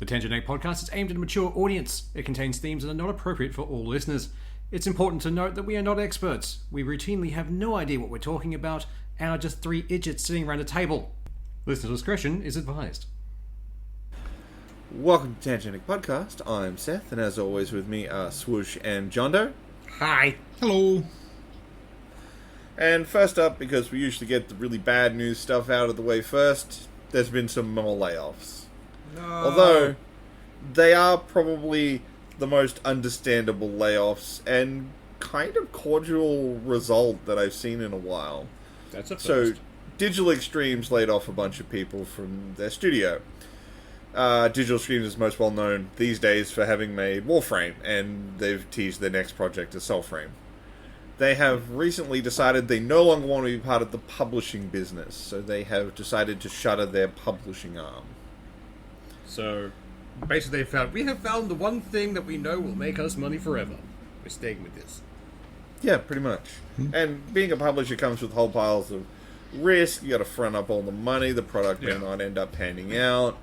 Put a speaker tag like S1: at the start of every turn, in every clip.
S1: The Tangent Egg podcast is aimed at a mature audience. It contains themes that are not appropriate for all listeners. It's important to note that we are not experts. We routinely have no idea what we're talking about and are just three idiots sitting around a table. Listener discretion is advised.
S2: Welcome to Tangent Egg podcast. I'm Seth, and as always with me are Swoosh and Jondo.
S1: Hi.
S3: Hello.
S2: And first up, because we usually get the really bad news stuff out of the way first, there's been some more layoffs.
S1: No.
S2: Although, they are probably the most understandable layoffs and kind of cordial result that I've seen in a while.
S1: That's a first.
S2: So, Digital Extremes laid off a bunch of people from their studio. Digital Extremes is most well known these days for having made Warframe, and they've teased their next project as Soulframe. They have recently decided they no longer want to be part of the publishing business, so they have decided to shutter their publishing arm.
S4: So, basically we have found the one thing that we know will make us money forever. We're staying with this.
S2: Yeah, pretty much. And being a publisher comes with whole piles of risk. You got to front up all the money. The product may not end up panning out.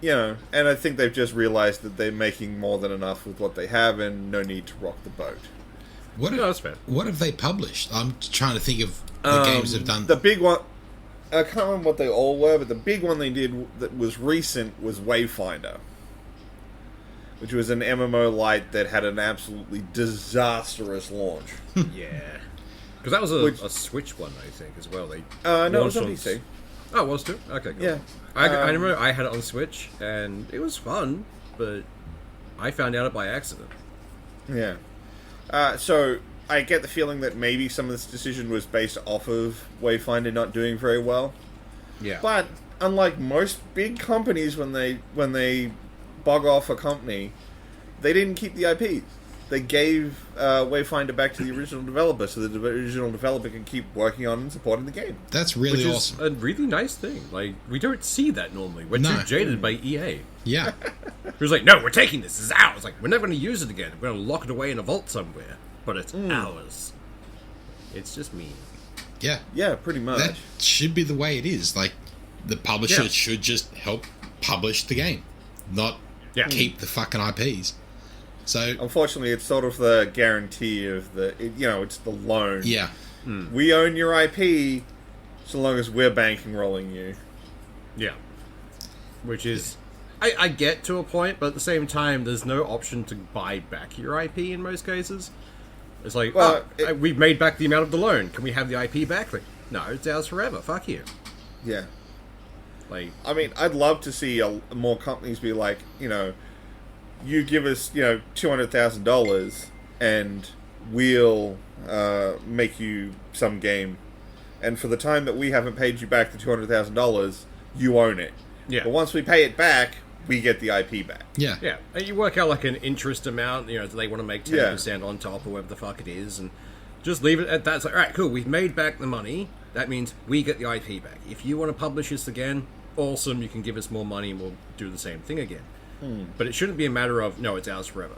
S2: You know, and I think they've just realized that they're making more than enough with what they have, and no need to rock the boat.
S4: That's fair.
S3: What have they published? I'm trying to think of the games they've done.
S2: The big one, I can't remember what they all were, but the big one they did that was recent was Wayfinder, which was an MMO light that had an absolutely disastrous launch.
S4: Yeah. Because that was a Switch one, I think, as well. They
S2: No, it was on
S4: launched
S2: PC.
S4: Oh, it was too? Okay, cool.
S2: Yeah.
S4: I remember I had it on Switch, and it was fun, but I found out it by accident.
S2: Yeah. So I get the feeling that maybe some of this decision was based off of Wayfinder not doing very well.
S4: Yeah.
S2: But unlike most big companies, when they bug off a company, they didn't keep the IPs. They gave Wayfinder back to the original developer, so the original developer can keep working on and supporting the game.
S3: That's really
S4: Which
S3: awesome.
S4: is a really nice thing. Like, we don't see that normally. We're
S3: No.
S4: too jaded by EA.
S3: Yeah.
S4: It was like, no, we're taking this. This is ours. Like, we're never going to use it again. We're going to lock it away in a vault somewhere. But it's ours. It's just mean.
S3: Yeah.
S2: Yeah, pretty much.
S3: That should be the way it is. Like, the publisher
S4: Yeah.
S3: should just help publish the game, not keep the fucking IPs. So,
S2: Unfortunately, it's sort of the guarantee of it's the loan.
S3: yeah.
S2: We own your IP so long as we're bankrolling you.
S4: Yeah. Which is... I get to a point, but at the same time, there's no option to buy back your IP in most cases. It's like,
S2: Well,
S4: we've made back the amount of the loan. Can we have the IP back? Like, no, it's ours forever. Fuck you.
S2: Yeah.
S4: Like,
S2: I mean, I'd love to see more companies be like, you give us, $200,000 and we'll make you some game. And for the time that we haven't paid you back the $200,000, you own it.
S4: Yeah.
S2: But once we pay it back, we get the IP back.
S3: Yeah.
S4: yeah. And you work out like an interest amount, they want to make 10% on top or whatever the fuck it is, and just leave it at that. It's like, alright, cool, we've made back the money. That means we get the IP back. If you want to publish this again, awesome, you can give us more money and we'll do the same thing again. But it shouldn't be a matter of, no, it's ours forever.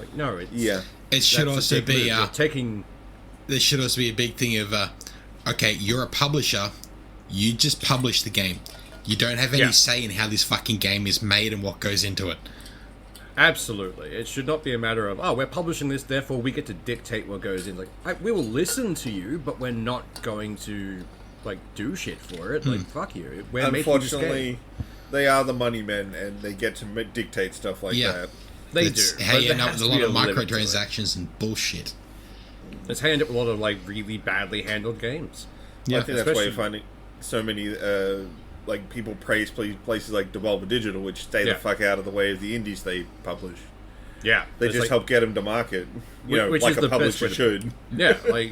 S4: Like, no, it's...
S2: Yeah.
S3: It should
S4: that's
S3: also
S4: a big
S3: be...
S4: move. You're taking...
S3: there should also be a big thing of, okay, you're a publisher, you just publish the game. You don't have any say in how this fucking game is made and what goes into it.
S4: Absolutely. It should not be a matter of, we're publishing this, therefore we get to dictate what goes in. Like, we will listen to you, but we're not going to, do shit for it. Like, fuck you. We're making this
S2: Unfortunately,
S4: game.
S2: they are the money men, and they get to dictate stuff like that.
S4: They
S3: It's
S4: do.
S3: how
S4: but
S3: you
S4: there
S3: end up
S4: has
S3: with a
S4: to
S3: lot
S4: be
S3: of
S4: limit to it.
S3: microtransactions and bullshit.
S4: It's how you end up with a lot of, really badly handled games.
S2: I think that's why
S4: Especially-
S2: you're finding so many people praise places like Devolver Digital, which stay the fuck out of the way of the indies they publish.
S4: Yeah.
S2: They
S4: it's
S2: just help get them to market,
S4: Which
S2: like
S4: is
S2: a
S4: the best
S2: publisher
S4: way to-
S2: should.
S4: Yeah,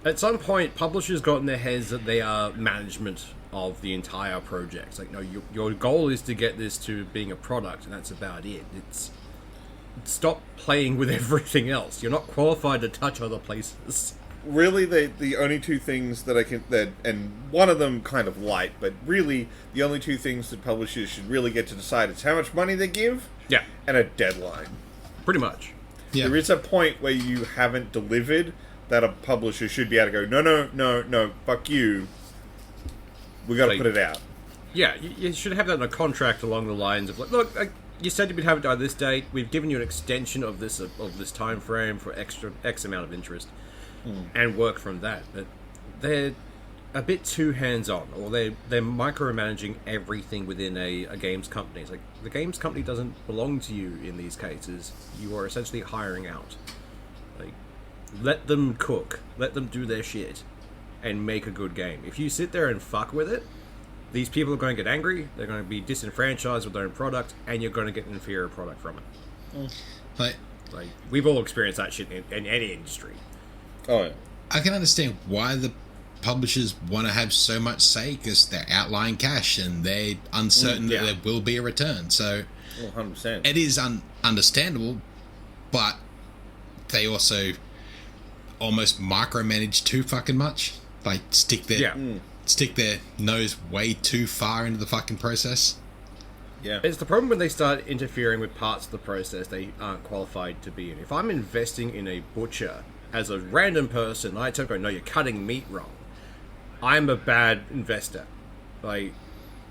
S4: at some point, publishers got in their heads that they are management of the entire project. It's like, no, your goal is to get this to being a product, and that's about it. It's stop playing with everything else. You're not qualified to touch other places.
S2: Really, the only two things and one of them kind of light, but really the only two things that publishers should really get to decide is how much money they give,
S4: Yeah,
S2: and a deadline.
S4: pretty much.
S3: Yeah.
S2: There is a point where you haven't delivered that a publisher should be able to go, no, fuck you. We got to put it out.
S4: Yeah, you should have that in a contract along the lines of, like, look, you said you'd have it by this date. We've given you an extension of this time frame for X amount of interest, and work from that. But they're a bit too hands-on, or they're micromanaging everything within a games company. It's like, the games company doesn't belong to you in these cases. You are essentially hiring out. Like, let them cook, let them do their shit, and make a good game. If you sit there and fuck with it, these people are going to get angry, they're going to be disenfranchised with their own product, and you're going to get an inferior product from it.
S3: Like,
S4: we've all experienced that shit in any industry.
S2: Oh, yeah.
S3: I can understand why the publishers want to have so much say, because they're outlying cash and they're uncertain that there will be a return. So
S2: 100%.
S3: it is understandable, but they also almost micromanage too fucking much. Like, stick their nose way too far into the fucking process.
S2: Yeah.
S4: It's the problem when they start interfering with parts of the process they aren't qualified to be in. If I'm investing in a butcher as a random person, I tell you, no, you're cutting meat wrong, I'm a bad investor. Like,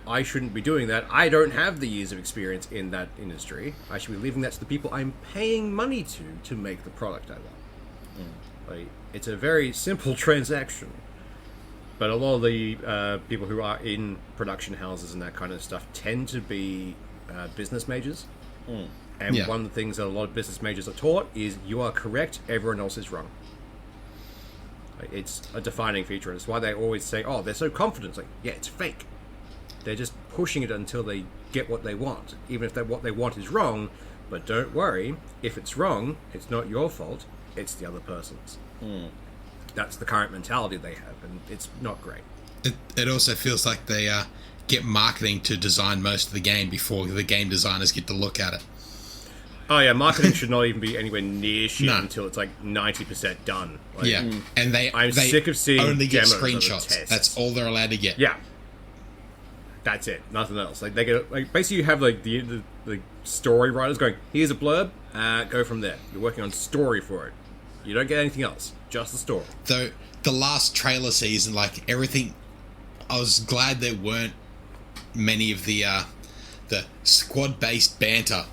S4: I shouldn't be doing that. I don't have the years of experience in that industry. I should be leaving that to the people I'm paying money to make the product I want. Like, it's a very simple transaction. But a lot of the people who are in production houses and that kind of stuff tend to be business majors. And one of the things that a lot of business majors are taught is, you are correct, everyone else is wrong. Like, it's a defining feature, and it's why they always say, oh, they're so confident. It's like, yeah, it's fake. They're just pushing it until they get what they want, even if what they want is wrong. But don't worry, if it's wrong, it's not your fault, it's the other person's. That's the current mentality they have, and it's not great.
S3: It also feels like they get marketing to design most of the game before the game designers get to look at it.
S4: Oh yeah, marketing should not even be anywhere near shit until it's like 90% done. Like,
S3: and
S4: I'm sick of seeing
S3: only get
S4: demos of the
S3: screenshots.
S4: tests.
S3: That's all they're allowed to get.
S4: Yeah, that's it. Nothing else. Like, they get, like, basically you have like the story writers going, here's a blurb, go from there. You're working on story for it. You don't get anything else, just the story.
S3: Though the last trailer season, like, everything, I was glad there weren't many of the squad-based banter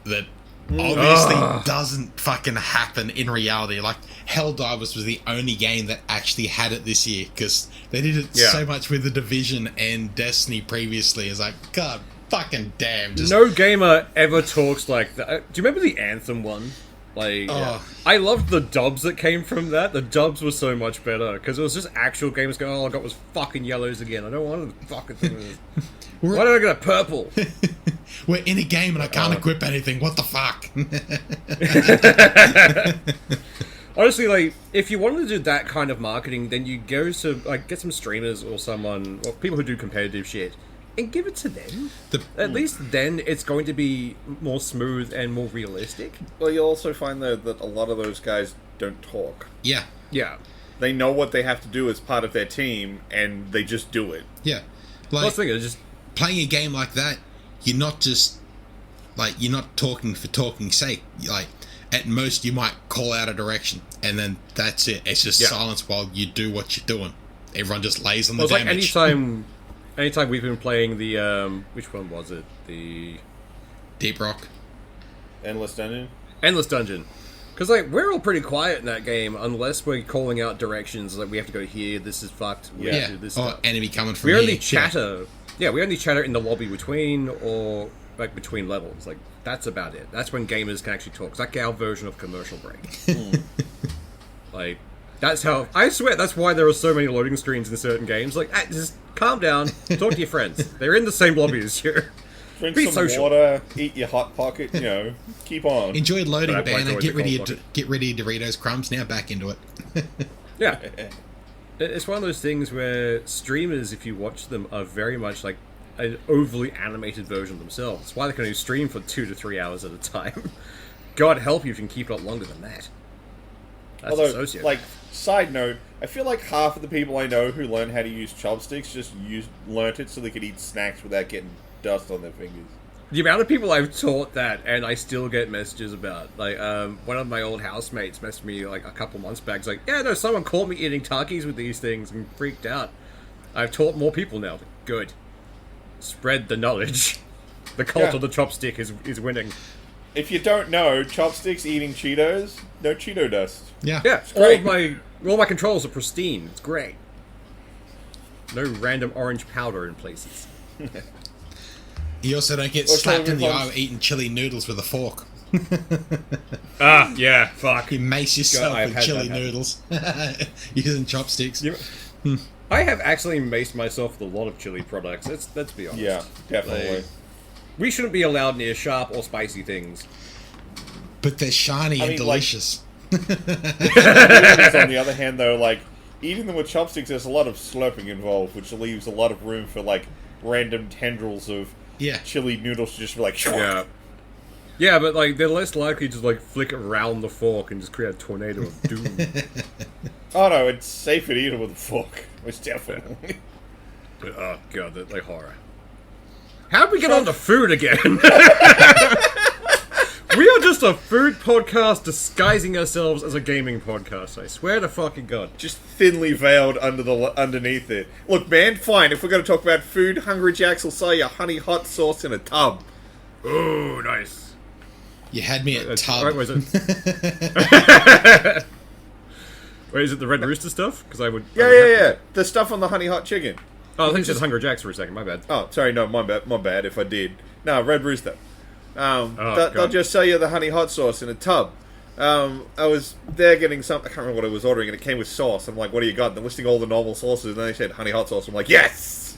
S3: that obviously doesn't fucking happen in reality. Like, Helldivers was the only game that actually had it this year, because they did it so much with The Division and Destiny previously. It's like, god fucking damn.
S4: No gamer ever talks like that. Do you remember the Anthem one? Like, I loved the dubs that came from that. The dubs were so much better, because it was just actual gamers going, all I got was fucking yellows again. I don't want to fucking thing. Why did I get a purple?
S3: We're in a game and I can't equip anything. What the fuck?
S4: Honestly, like, if you wanted to do that kind of marketing, then you go to, like, get some streamers or someone, or people who do competitive shit, and give it to them. At least then it's going to be more smooth and more realistic.
S2: Well, you'll also find, though, that a lot of those guys don't talk.
S3: Yeah.
S4: Yeah.
S2: They know what they have to do as part of their team, and they just do it.
S3: Yeah.
S4: Like,
S3: Well, just playing a game like that, you're not just, like, you're not talking for talking's sake. Like, at most you might call out a direction, and then that's it. It's just silence while you do what you're doing. Everyone just lays on the damage.
S4: Like, anytime we've been playing the, which one was it? The
S3: Deep Rock.
S2: Endless Dungeon?
S4: Endless Dungeon. Because, like, we're all pretty quiet in that game, unless we're calling out directions, like, we have to go here, this is fucked, we have to do this
S3: or
S4: stuff.
S3: enemy coming from
S4: We
S3: here.
S4: only chatter. Yeah, we only chatter in the lobby between, or, like, between levels. Like, that's about it. That's when gamers can actually talk. It's like our version of commercial break. Like, that's how... I swear, that's why there are so many loading screens in certain games. Like, just calm down, talk to your friends. They're in the same lobby as you.
S2: Drink
S4: Be
S2: some
S4: social.
S2: water, eat your Hot Pocket, keep on.
S3: Enjoy loading
S4: But I
S3: banner,
S4: like
S3: get rid
S4: the
S3: of your Doritos crumbs, now back into it.
S4: Yeah. It's one of those things where streamers, if you watch them, are very much like an overly animated version of themselves. That's why they can only stream for 2 to 3 hours at a time. God help you if you can keep it up longer than that. That's
S2: Although,
S4: a socio.
S2: like, side note, I feel like half of the people I know who learn how to use chopsticks just learnt it so they could eat snacks without getting dust on their fingers.
S4: The amount of people I've taught that, and I still get messages about. Like, one of my old housemates messaged me, like, a couple months back. He's like, yeah, no, someone caught me eating Takis with these things and freaked out. I've taught more people now. Good. spread the knowledge. The cult
S2: Yeah.
S4: of the chopstick is winning.
S2: If you don't know, chopsticks eating Cheetos, no Cheeto dust.
S3: Yeah.
S4: Yeah,
S2: great.
S4: all my controls are pristine. It's great. No random orange powder in places.
S3: You also don't get
S2: Or
S3: slapped
S2: so
S3: in the
S2: everyone's-
S3: eye eating chili noodles with a fork.
S4: Ah, yeah, fuck.
S3: You mace yourself
S4: I've
S3: with
S4: had
S3: chili
S4: that happen.
S3: noodles using chopsticks.
S4: I have actually maced myself with a lot of chili products. Let's be honest.
S2: Yeah, definitely.
S4: Like, we shouldn't be allowed near sharp or spicy things.
S3: But they're shiny and
S2: mean, like-
S3: delicious.
S2: On the other hand, though, like, eating them with chopsticks, there's a lot of slurping involved, which leaves a lot of room for, like, random tendrils of
S3: Yeah.
S2: chili noodles to just be like,
S4: Yeah. Yeah, but like they're less likely to like flick around the fork and just create a tornado of doom.
S2: Oh no, it's safer to eat it with a fork. It's definitely.
S4: Oh god, that's like horror. How'd we get on to food again? We are just a food podcast disguising ourselves as a gaming podcast. I swear to fucking god.
S2: Just thinly veiled underneath it. Look, man, fine. If we're going to talk about food, Hungry Jacks will sell you honey hot sauce in a tub.
S4: Oh, nice.
S3: You had me at tub.
S4: Wait, was it? Wait, is it the Red Rooster stuff? Because I would.
S2: Yeah. The stuff on the honey hot chicken.
S4: Oh, I think it said Hungry Jacks for a second. My bad.
S2: Oh, sorry, no, my bad if I did. No, Red Rooster. They'll
S4: God.
S2: just sell you the honey hot sauce in a tub. I was there getting some. I can't remember what I was ordering, and it came with sauce. I'm like, "What do you got?" And they're listing all the normal sauces, and then they said honey hot sauce. I'm like, "Yes,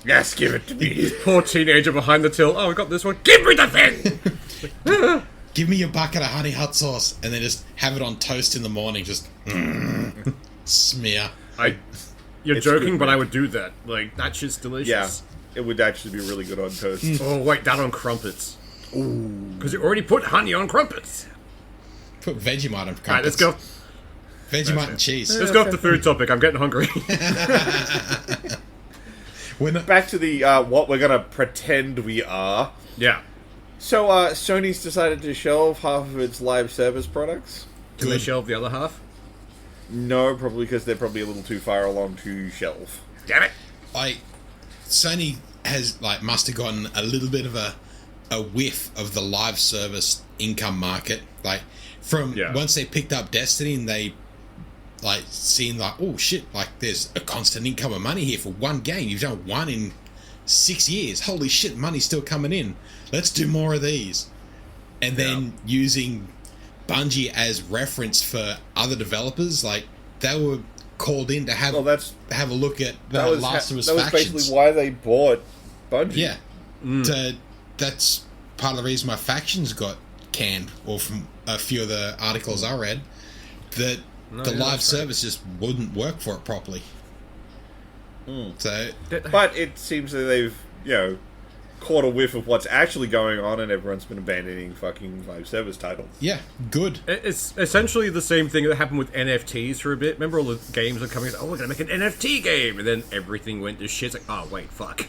S2: yes, give it to me."
S4: Poor teenager behind the till. Oh, I got this one. Give me the thing.
S3: Give me your bucket of honey hot sauce, and then just have it on toast in the morning. Just smear.
S4: You're
S2: It's
S4: joking,
S2: good,
S4: but
S2: man.
S4: I would do that. Like that shit's delicious.
S2: Yeah, it would actually be really good on toast.
S4: Oh wait, that on crumpets. Ooh. Because you already put honey on crumpets.
S3: Put Vegemite on crumpets.
S4: Alright, let's go.
S3: Vegemite and cheese.
S4: Let's go off the food topic. I'm getting hungry.
S3: We're not,
S2: Back to the what we're gonna pretend we are.
S4: Yeah.
S2: So, Sony's decided to shelve half of its live service products.
S4: Can they
S3: Good.
S4: shelve the other half?
S2: No, probably because they're probably a little too far along to shelve.
S4: Damn it.
S3: Sony has must have gotten a little bit of a whiff of the live service income market. From
S4: Yeah.
S3: once they picked up Destiny and they seen oh shit, there's a constant income of money here for one game. You've done one in 6 years. Holy shit, money's still coming in. Let's do more of these. And then using Bungie as reference for other developers, they were called in to have
S2: Well, that's
S3: have a look at the
S2: that was
S3: Last of Us
S2: that was
S3: factions.
S2: basically why they bought Bungie.
S3: Yeah. That's part of the reason my factions got canned, or from a few of the articles I read, that the live service just wouldn't work for it properly. So,
S2: But it seems that they've, caught a whiff of what's actually going on, and everyone's been abandoning fucking live service titles.
S3: yeah, good.
S4: It's essentially the same thing that happened with NFTs for a bit. Remember all the games that coming out, we're going to make an NFT game, and then everything went to shit. It's like, oh, wait, fuck.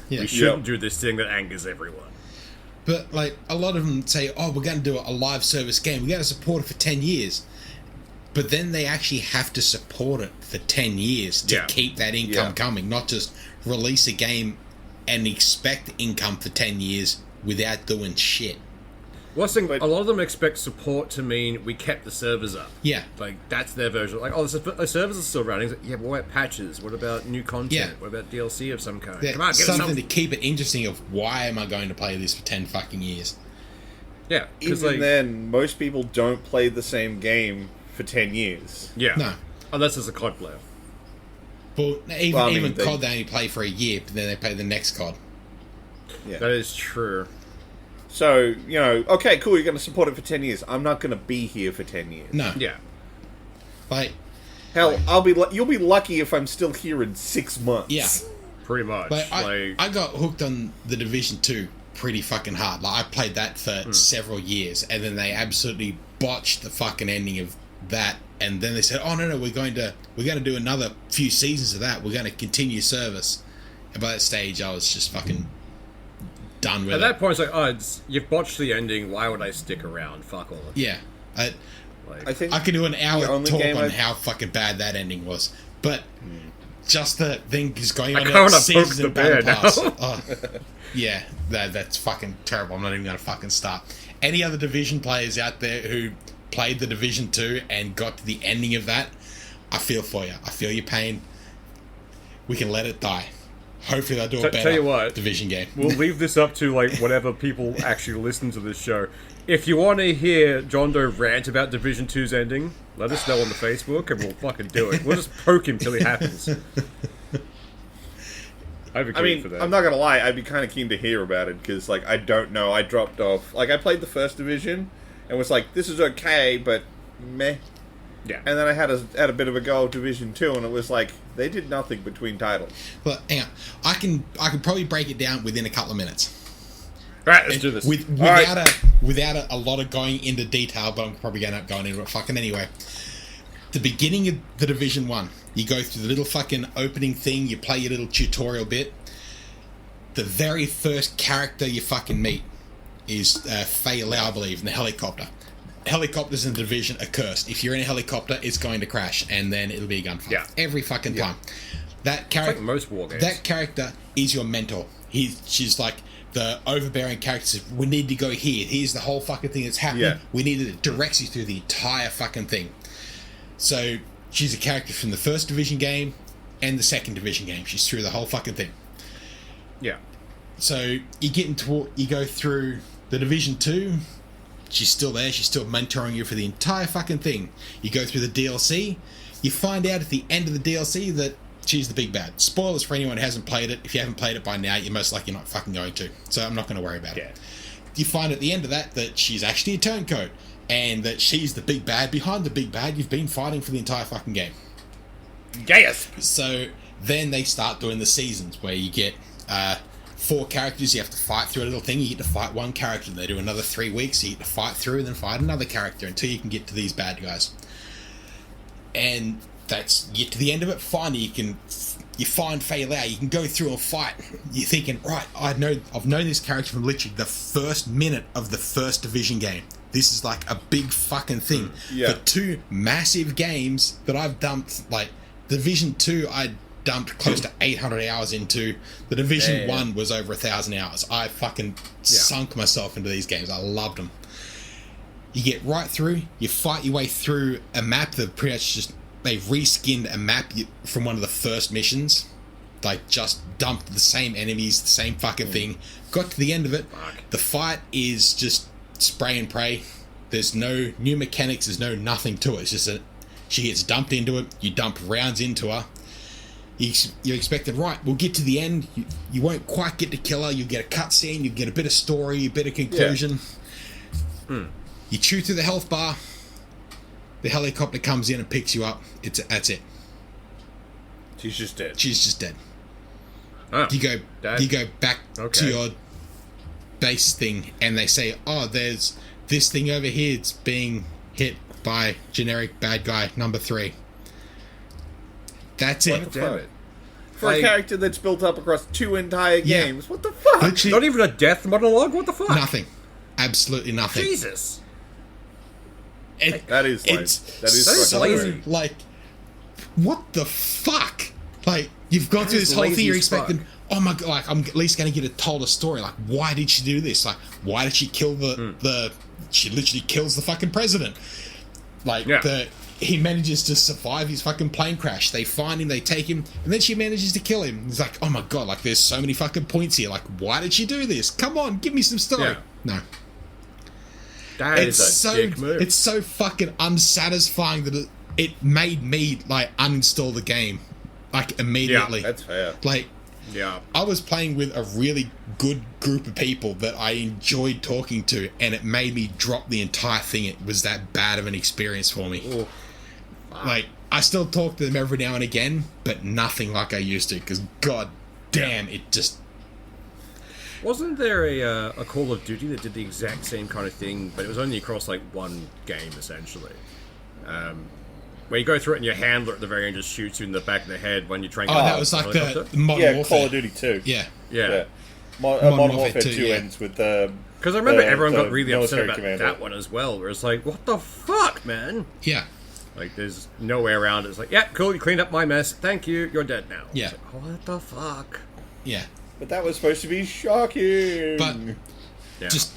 S3: Yeah.
S4: We shouldn't do this thing that angers everyone.
S3: But, a lot of them say, oh, we're going to do a live service game. We're going to support it for 10 years. But then they actually have to support it for 10 years to
S4: Yeah.
S3: keep that income
S2: Yeah.
S3: coming, not just release a game and expect income for 10 years without doing shit.
S4: Well, I think
S2: But-
S4: a lot of them expect support to mean we kept the servers up.
S3: Yeah.
S4: That's their version. The servers are still running. It's like, yeah, but what about patches? What about new content?
S3: Yeah.
S4: What about DLC of some kind?
S3: Yeah,
S4: Come on, give us
S3: something
S4: some.
S3: to keep it interesting of why am I going to play this for 10 fucking years?
S4: Yeah, because
S2: Even then, most people don't play the same game for 10 years.
S4: yeah,
S3: No.
S4: unless it's a COD player.
S3: But even,
S2: Well, I mean,
S3: even
S2: they-
S3: COD, they only play for a year, but then they play the next COD.
S2: Yeah.
S4: That is true.
S2: So, okay, cool, you're going to support it for 10 years. I'm not going to be here for 10 years.
S3: No.
S4: Yeah,
S2: Hell, you'll be lucky if I'm still here in 6 months.
S3: Yeah.
S4: pretty much.
S3: I got hooked on the Division 2 pretty fucking hard. I played that for several years, and then they absolutely botched the fucking ending of that. And then they said, "Oh no, we're going to do another few seasons of that. We're going to continue service." And by that stage, I was just fucking done with
S4: At
S3: it.
S4: that point, it's like, you've botched the ending. Why would I stick around? Fuck all.
S3: Yeah,
S2: I think
S3: I could do an hour
S2: The only
S3: talk
S2: game
S3: on
S2: I've-
S3: how fucking bad that ending was, but just the thing is going on.
S4: I can't
S3: at
S4: poke
S3: seasons
S4: the
S3: and battle
S4: bear
S3: pass.
S4: now.
S3: Oh, yeah, that's fucking terrible. I'm not even going to fucking start. Any other Division players out there who played the Division 2 and got to the ending of that, I feel for you. I feel your pain. We can let it die. Hopefully they'll do a better
S4: tell you what,
S3: Division game.
S4: We'll leave this up to like whatever people actually listen to this show. If you want to hear John Doe rant about Division 2's ending, let us know on the Facebook and we'll fucking do it. We'll just poke him till he happens. I'd be keen for that.
S2: I'm not gonna lie, I'd be kind of keen to hear about it because, like, I don't know. I dropped off. Like, I played the first Division and was like, this is okay, but meh.
S4: Yeah.
S2: And then I had a bit of a go of Division 2, and it was like they did nothing between titles.
S3: But hang on, I can probably break it down within a couple of minutes.
S4: All right, let's do this.
S3: Without a lot of going into detail, but I'm probably going to end up going into it fucking anyway. The beginning of the Division 1, you go through the little fucking opening thing, you play your little tutorial bit. The very first character you fucking meet is Fei Lao, I believe, in the helicopter. Helicopters in the Division are cursed. If you're in a helicopter, it's going to crash, and then it'll be a gunfight.
S4: Yeah.
S3: Every fucking time. That
S4: It's
S3: character,
S4: like most war games.
S3: that character is your mentor. She's like the overbearing character. Says, we need to go here. Here's the whole fucking thing that's happening.
S2: Yeah.
S3: We need it directs you through the entire fucking thing. So she's a character from the first Division game and the second Division game. She's through the whole fucking thing.
S4: Yeah.
S3: So you go through the Division 2. She's still there. She's still mentoring you for the entire fucking thing. You go through the DLC. You find out at the end of the DLC that she's the big bad. Spoilers for anyone who hasn't played it. If you haven't played it by now, you're most likely not fucking going to. So I'm not going to worry about it. You find at the end of that she's actually a turncoat. And that she's the big bad behind the big bad you've been fighting for the entire fucking game.
S4: Yes.
S3: So then they start doing the seasons where you get 4 characters, you have to fight through a little thing, you get to fight one character, and they do another 3 weeks, you get to fight through and then fight another character until you can get to these bad guys. And you get to the end of it, finally you find Fei Lao, you can go through and fight. You're thinking, right, I've known this character from literally the first minute of the first Division game. This is like a big fucking thing.
S2: Yeah.
S3: For 2 massive games that I've dumped, like Division 2 I dumped close to 800 hours into. The Division 1 was over 1,000 hours. I fucking sunk myself into these games. I loved them. You get right through, you fight your way through a map that pretty much just, they reskinned a map from one of the first missions. Like, just dumped the same enemies, the same fucking thing. Got to the end of it. The fight is just spray and pray. There's no new mechanics, there's no nothing to it. It's just that she gets dumped into it, you dump rounds into her. You're expected, right, we'll get to the end, you won't quite get to kill her, you get a cutscene, you get a bit of story, a bit of conclusion. You chew through the health bar, the helicopter comes in and picks you up, that's it.
S2: She's just dead.
S3: She's just dead.
S4: Oh,
S3: You go back to your base thing, and they say, oh, there's this thing over here, it's being hit by generic bad guy number 3. That's it.
S4: Damn it.
S2: For a character that's built up across 2 entire games, what the fuck?
S3: Literally,
S4: Not even a death monologue? What the fuck?
S3: nothing. Absolutely nothing.
S4: Jesus.
S2: That is like,
S3: so
S4: lazy.
S3: like, what the fuck? Like, you've gone through this whole thing, you're expecting, oh my god, like, I'm at least going to get told a story. Like, why did she do this? Like, why did she kill she literally kills the fucking president. Like, he manages to survive his fucking plane crash. They find him, they take him, and then she manages to kill him. It's like, oh my god, like, there's so many fucking points here. Like, why did she do this? Come on, give me some story.
S4: Yeah.
S3: No.
S4: That is a dick move.
S3: It's so fucking unsatisfying that it made me, like, uninstall the game, like, immediately.
S2: That's fair.
S3: Like,
S4: Yeah.
S3: I was playing with a really good group of people that I enjoyed talking to, and it made me drop the entire thing. It was that bad of an experience for me.
S4: Ooh.
S3: Like, I still talk to them every now and again, but nothing like I used to, because god damn, it just...
S4: Wasn't there a Call of Duty that did the exact same kind of thing, but it was only across, like, one game, essentially? Where you go through it and your handler at the very end just shoots you in the back of the head when you're trying to...
S3: Oh, that was like the Modern Warfare.
S2: Call of Duty 2.
S3: Yeah.
S4: Yeah.
S2: Modern
S3: Warfare
S2: Warfare
S3: 2,
S2: 2
S3: yeah.
S2: ends with the...
S4: Because I remember everyone
S2: the
S4: got really upset
S2: military
S4: about
S2: commander.
S4: that one as well, where it's like, what the fuck, man?
S3: Yeah.
S4: Like, there's no way around it. It's like, yeah, cool, you cleaned up my mess. Thank you, you're dead now.
S3: Yeah.
S4: It's like, what the fuck?
S3: Yeah.
S2: But that was supposed to be shocking.
S3: But
S4: Yeah.
S3: just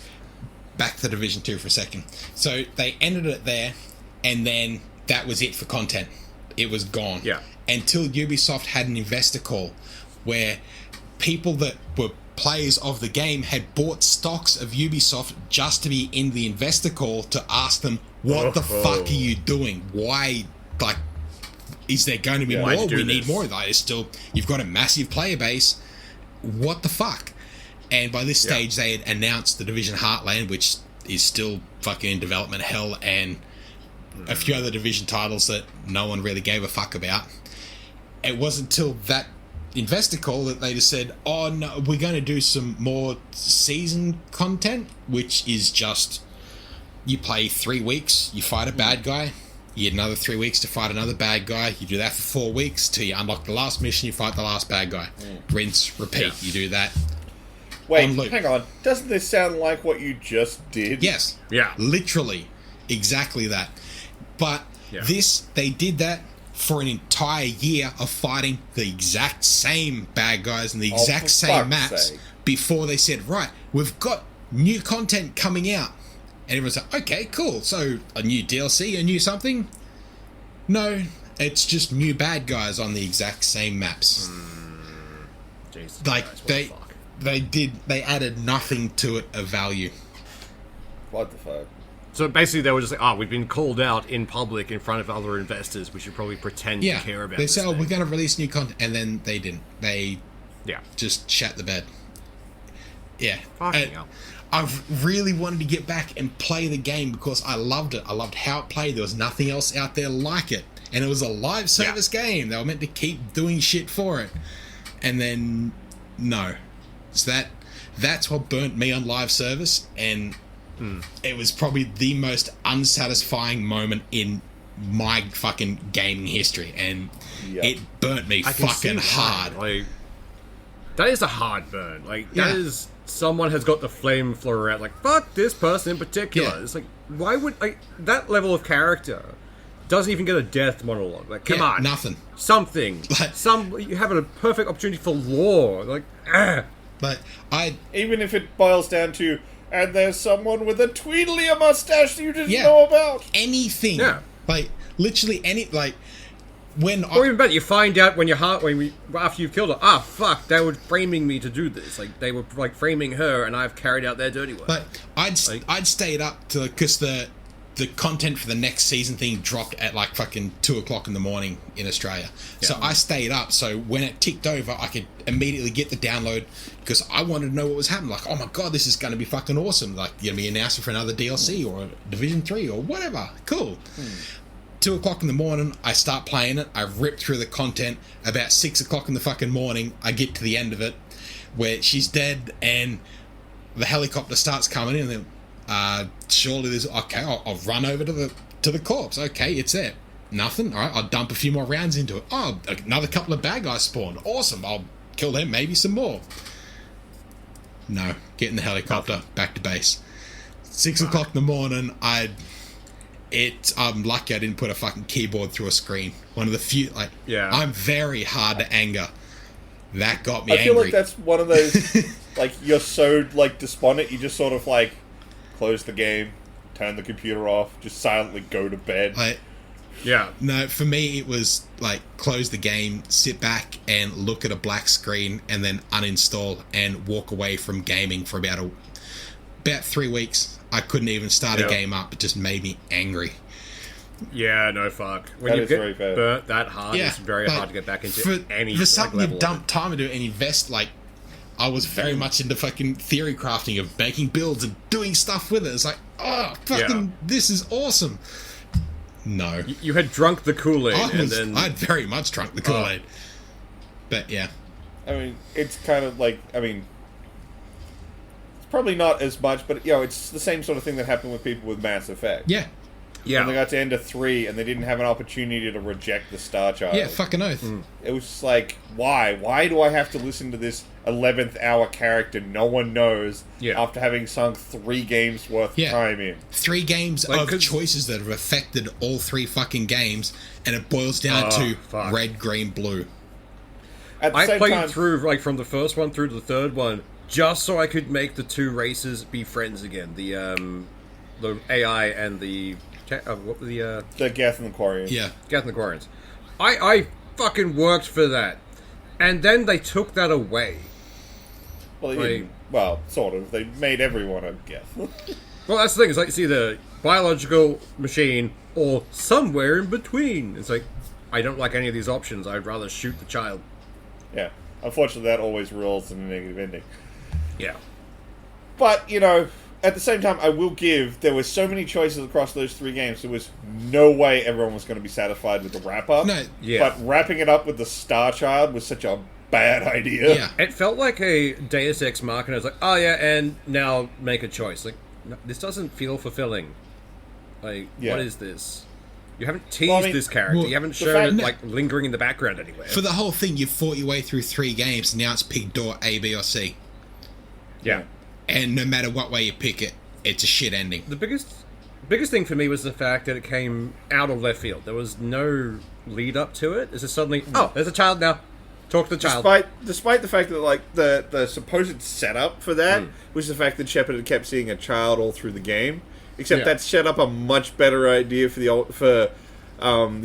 S3: back to Division 2 for a second. So they ended it there, and then that was it for content. It was gone.
S4: Yeah.
S3: Until Ubisoft had an investor call where people that were players of the game had bought stocks of Ubisoft just to be in the investor call to ask them, what the fuck are you doing? Why, like, is there going to be
S4: Why'd
S3: more?
S4: you do
S3: We need
S4: this?
S3: more. Like, it's still, you've got a massive player base. What the fuck? And by this stage, they had announced the Division Heartland, which is still fucking in development hell, and a few other Division titles that no one really gave a fuck about. It wasn't until that investor call that they just said, oh no, we're going to do some more season content, which is just, you play 3 weeks, you fight a bad guy, you get another 3 weeks to fight another bad guy, you do that for 4 weeks till you unlock the last mission, you fight the last bad guy. Rinse, repeat, you do that.
S2: Wait,
S3: on loop.
S2: hang on. Doesn't this sound like what you just did?
S3: Yes.
S4: Yeah.
S3: Literally. Exactly that. But they did that for an entire year of fighting the exact same bad guys and the exact
S2: for
S3: same
S2: fuck's
S3: maps
S2: sake.
S3: before they said, right, we've got new content coming out. And everyone's like, okay, cool. So a new DLC, a new something? No, it's just new bad guys on the exact same maps.
S4: Jesus
S3: Like,
S4: Christ, what the fuck?
S3: they added nothing to it of value.
S2: What the fuck?
S4: So basically, they were just like, "Oh, we've been called out in public in front of other investors. We should probably pretend
S3: Yeah,
S4: to care about."
S3: they
S4: this
S3: said, "Oh,
S4: thing."
S3: we're going to release new content," and then they didn't. They
S4: Yeah.
S3: just shat the bed. Yeah,
S4: Fucking hell.
S3: I've really wanted to get back and play the game because I loved it. I loved how it played. There was nothing else out there like it, and it was a live service game. They were meant to keep doing shit for it, and then no. So that's what burnt me on live service, and it was probably the most unsatisfying moment in my fucking gaming history, and
S2: Yep.
S3: it burnt me
S4: I can
S3: fucking
S4: see
S3: hard.
S4: that. Like, that is a hard burn. Like,
S3: Yeah.
S4: that is someone has got the flamethrower out. Like, fuck this person in particular.
S3: Yeah.
S4: It's like, why would that level of character doesn't even get a death monologue? Like, come
S3: Yeah,
S4: on,
S3: nothing.
S4: something.
S3: Like-
S4: You have a perfect opportunity for lore. Like,
S3: But I
S2: Even if it boils down to, and there's someone with a Tweedledee mustache you didn't
S3: Yeah.
S2: know about.
S3: anything,
S4: Yeah.
S3: like literally when
S4: Or even better, you find out after you've killed her. Ah, fuck! They were framing me to do this. Like they were like framing her, and I've carried out their dirty work.
S3: But I'd stayed up to because the content for the next season thing dropped at like fucking 2:00 in the morning in Australia. So I stayed up. So when it ticked over, I could immediately get the download because I wanted to know what was happening. Like, oh my god, this is going to be fucking awesome! Like, you're gonna be announcing for another DLC or Division 3 or whatever. Cool. 2:00 in the morning, I start playing it. I rip through the content. About 6:00 in the fucking morning, I get to the end of it, where she's dead and the helicopter starts coming in. And then, surely there's okay. I'll run over to the corpse. Okay, it's there. Nothing. All right, I'll dump a few more rounds into it. Oh, another couple of bad guys spawned. Awesome. I'll kill them. Maybe some more. No, get in the helicopter. Back to base. 6:00 in the morning. I'm lucky I didn't put a fucking keyboard through a screen. One of the few, I'm very hard to anger. That got me
S2: I feel
S3: angry.
S2: like that's one of those, like, you're so, like, despondent, you just sort of, like, close the game, turn the computer off, just silently go to bed.
S4: yeah,
S3: No, for me it was like close the game, sit back and look at a black screen, and then uninstall and walk away from gaming for about 3 weeks. I couldn't even start a game up. It just made me angry.
S4: yeah. No fuck. When
S2: That
S4: you
S2: is
S4: get
S2: very fair.
S4: burnt that hard,
S3: Yeah,
S4: it's very
S3: like,
S4: hard to get back into any
S3: for something
S4: level
S3: you
S4: of
S3: dump
S4: it.
S3: time into and invest. Like, I was very much into fucking theory crafting of making builds and doing stuff with it. It's like, oh, fucking, this is awesome. No,
S4: You had drunk the Kool-Aid, and then
S3: I'd very much drunk the Kool-Aid. But yeah,
S2: I mean, it's kind of like, I mean, it's probably not as much, but, you know, it's the same sort of thing that happened with people with Mass Effect.
S3: yeah,
S2: When they got to Ender 3 and they didn't have an opportunity to reject the Star Child.
S3: yeah, fucking oath.
S2: It was just like, why? Why do I have to listen to this 11th hour character no one knows
S4: Yeah.
S2: after having sunk 3 games worth
S3: Yeah.
S2: of time in.
S3: 3 games
S4: Like,
S3: of
S4: 'cause-
S3: choices that have affected all 3 fucking games, and it boils down to
S4: fuck.
S3: red, green, blue.
S2: At the
S4: I
S2: same
S4: played
S2: time,
S4: through like from the first one through to the third one just so I could make the 2 races be friends again. The AI and the what were the
S2: the Geth and the Quarian.
S3: Yeah.
S4: Geth and the Quarians. I fucking worked for that, and then they took that away.
S2: Well, they
S4: Like-
S2: didn't. Well, sort of. They made everyone a Geth.
S4: Well, that's the thing. It's like it's either biological machine or somewhere in between. It's like I don't like any of these options. I'd rather shoot the child.
S2: Yeah. Unfortunately, that always rules in a negative ending.
S4: Yeah.
S2: But, you know, at the same time, I will give, there were so many choices across those 3 games, there was no way everyone was going to be satisfied with the wrap-up.
S3: No.
S4: Yeah.
S2: But wrapping it up with the Star Child was such a bad idea.
S3: Yeah.
S4: It felt like a Deus Ex Machina. I was like, oh yeah, and now make a choice. Like, no, this doesn't feel fulfilling. Like,
S2: Yeah.
S4: what is this? You haven't teased
S2: Well, I mean,
S4: this character.
S3: well,
S4: You haven't
S2: the
S4: shown
S2: fact-
S4: it
S3: No.
S4: like lingering in the background anywhere.
S3: For the whole thing, you fought your way through 3 games, and now it's pick door A, B, or C.
S4: yeah.
S3: And no matter what way you pick it, it's a shit ending.
S4: The biggest thing for me was the fact that it came out of left field. There was no lead up to it. It's just suddenly, oh, there's a child now. Talk to the child.
S2: Despite the fact that, like, the supposed setup for that was the fact that Shepard had kept seeing a child all through the game. Except
S4: Yeah.
S2: that set up a much better idea for the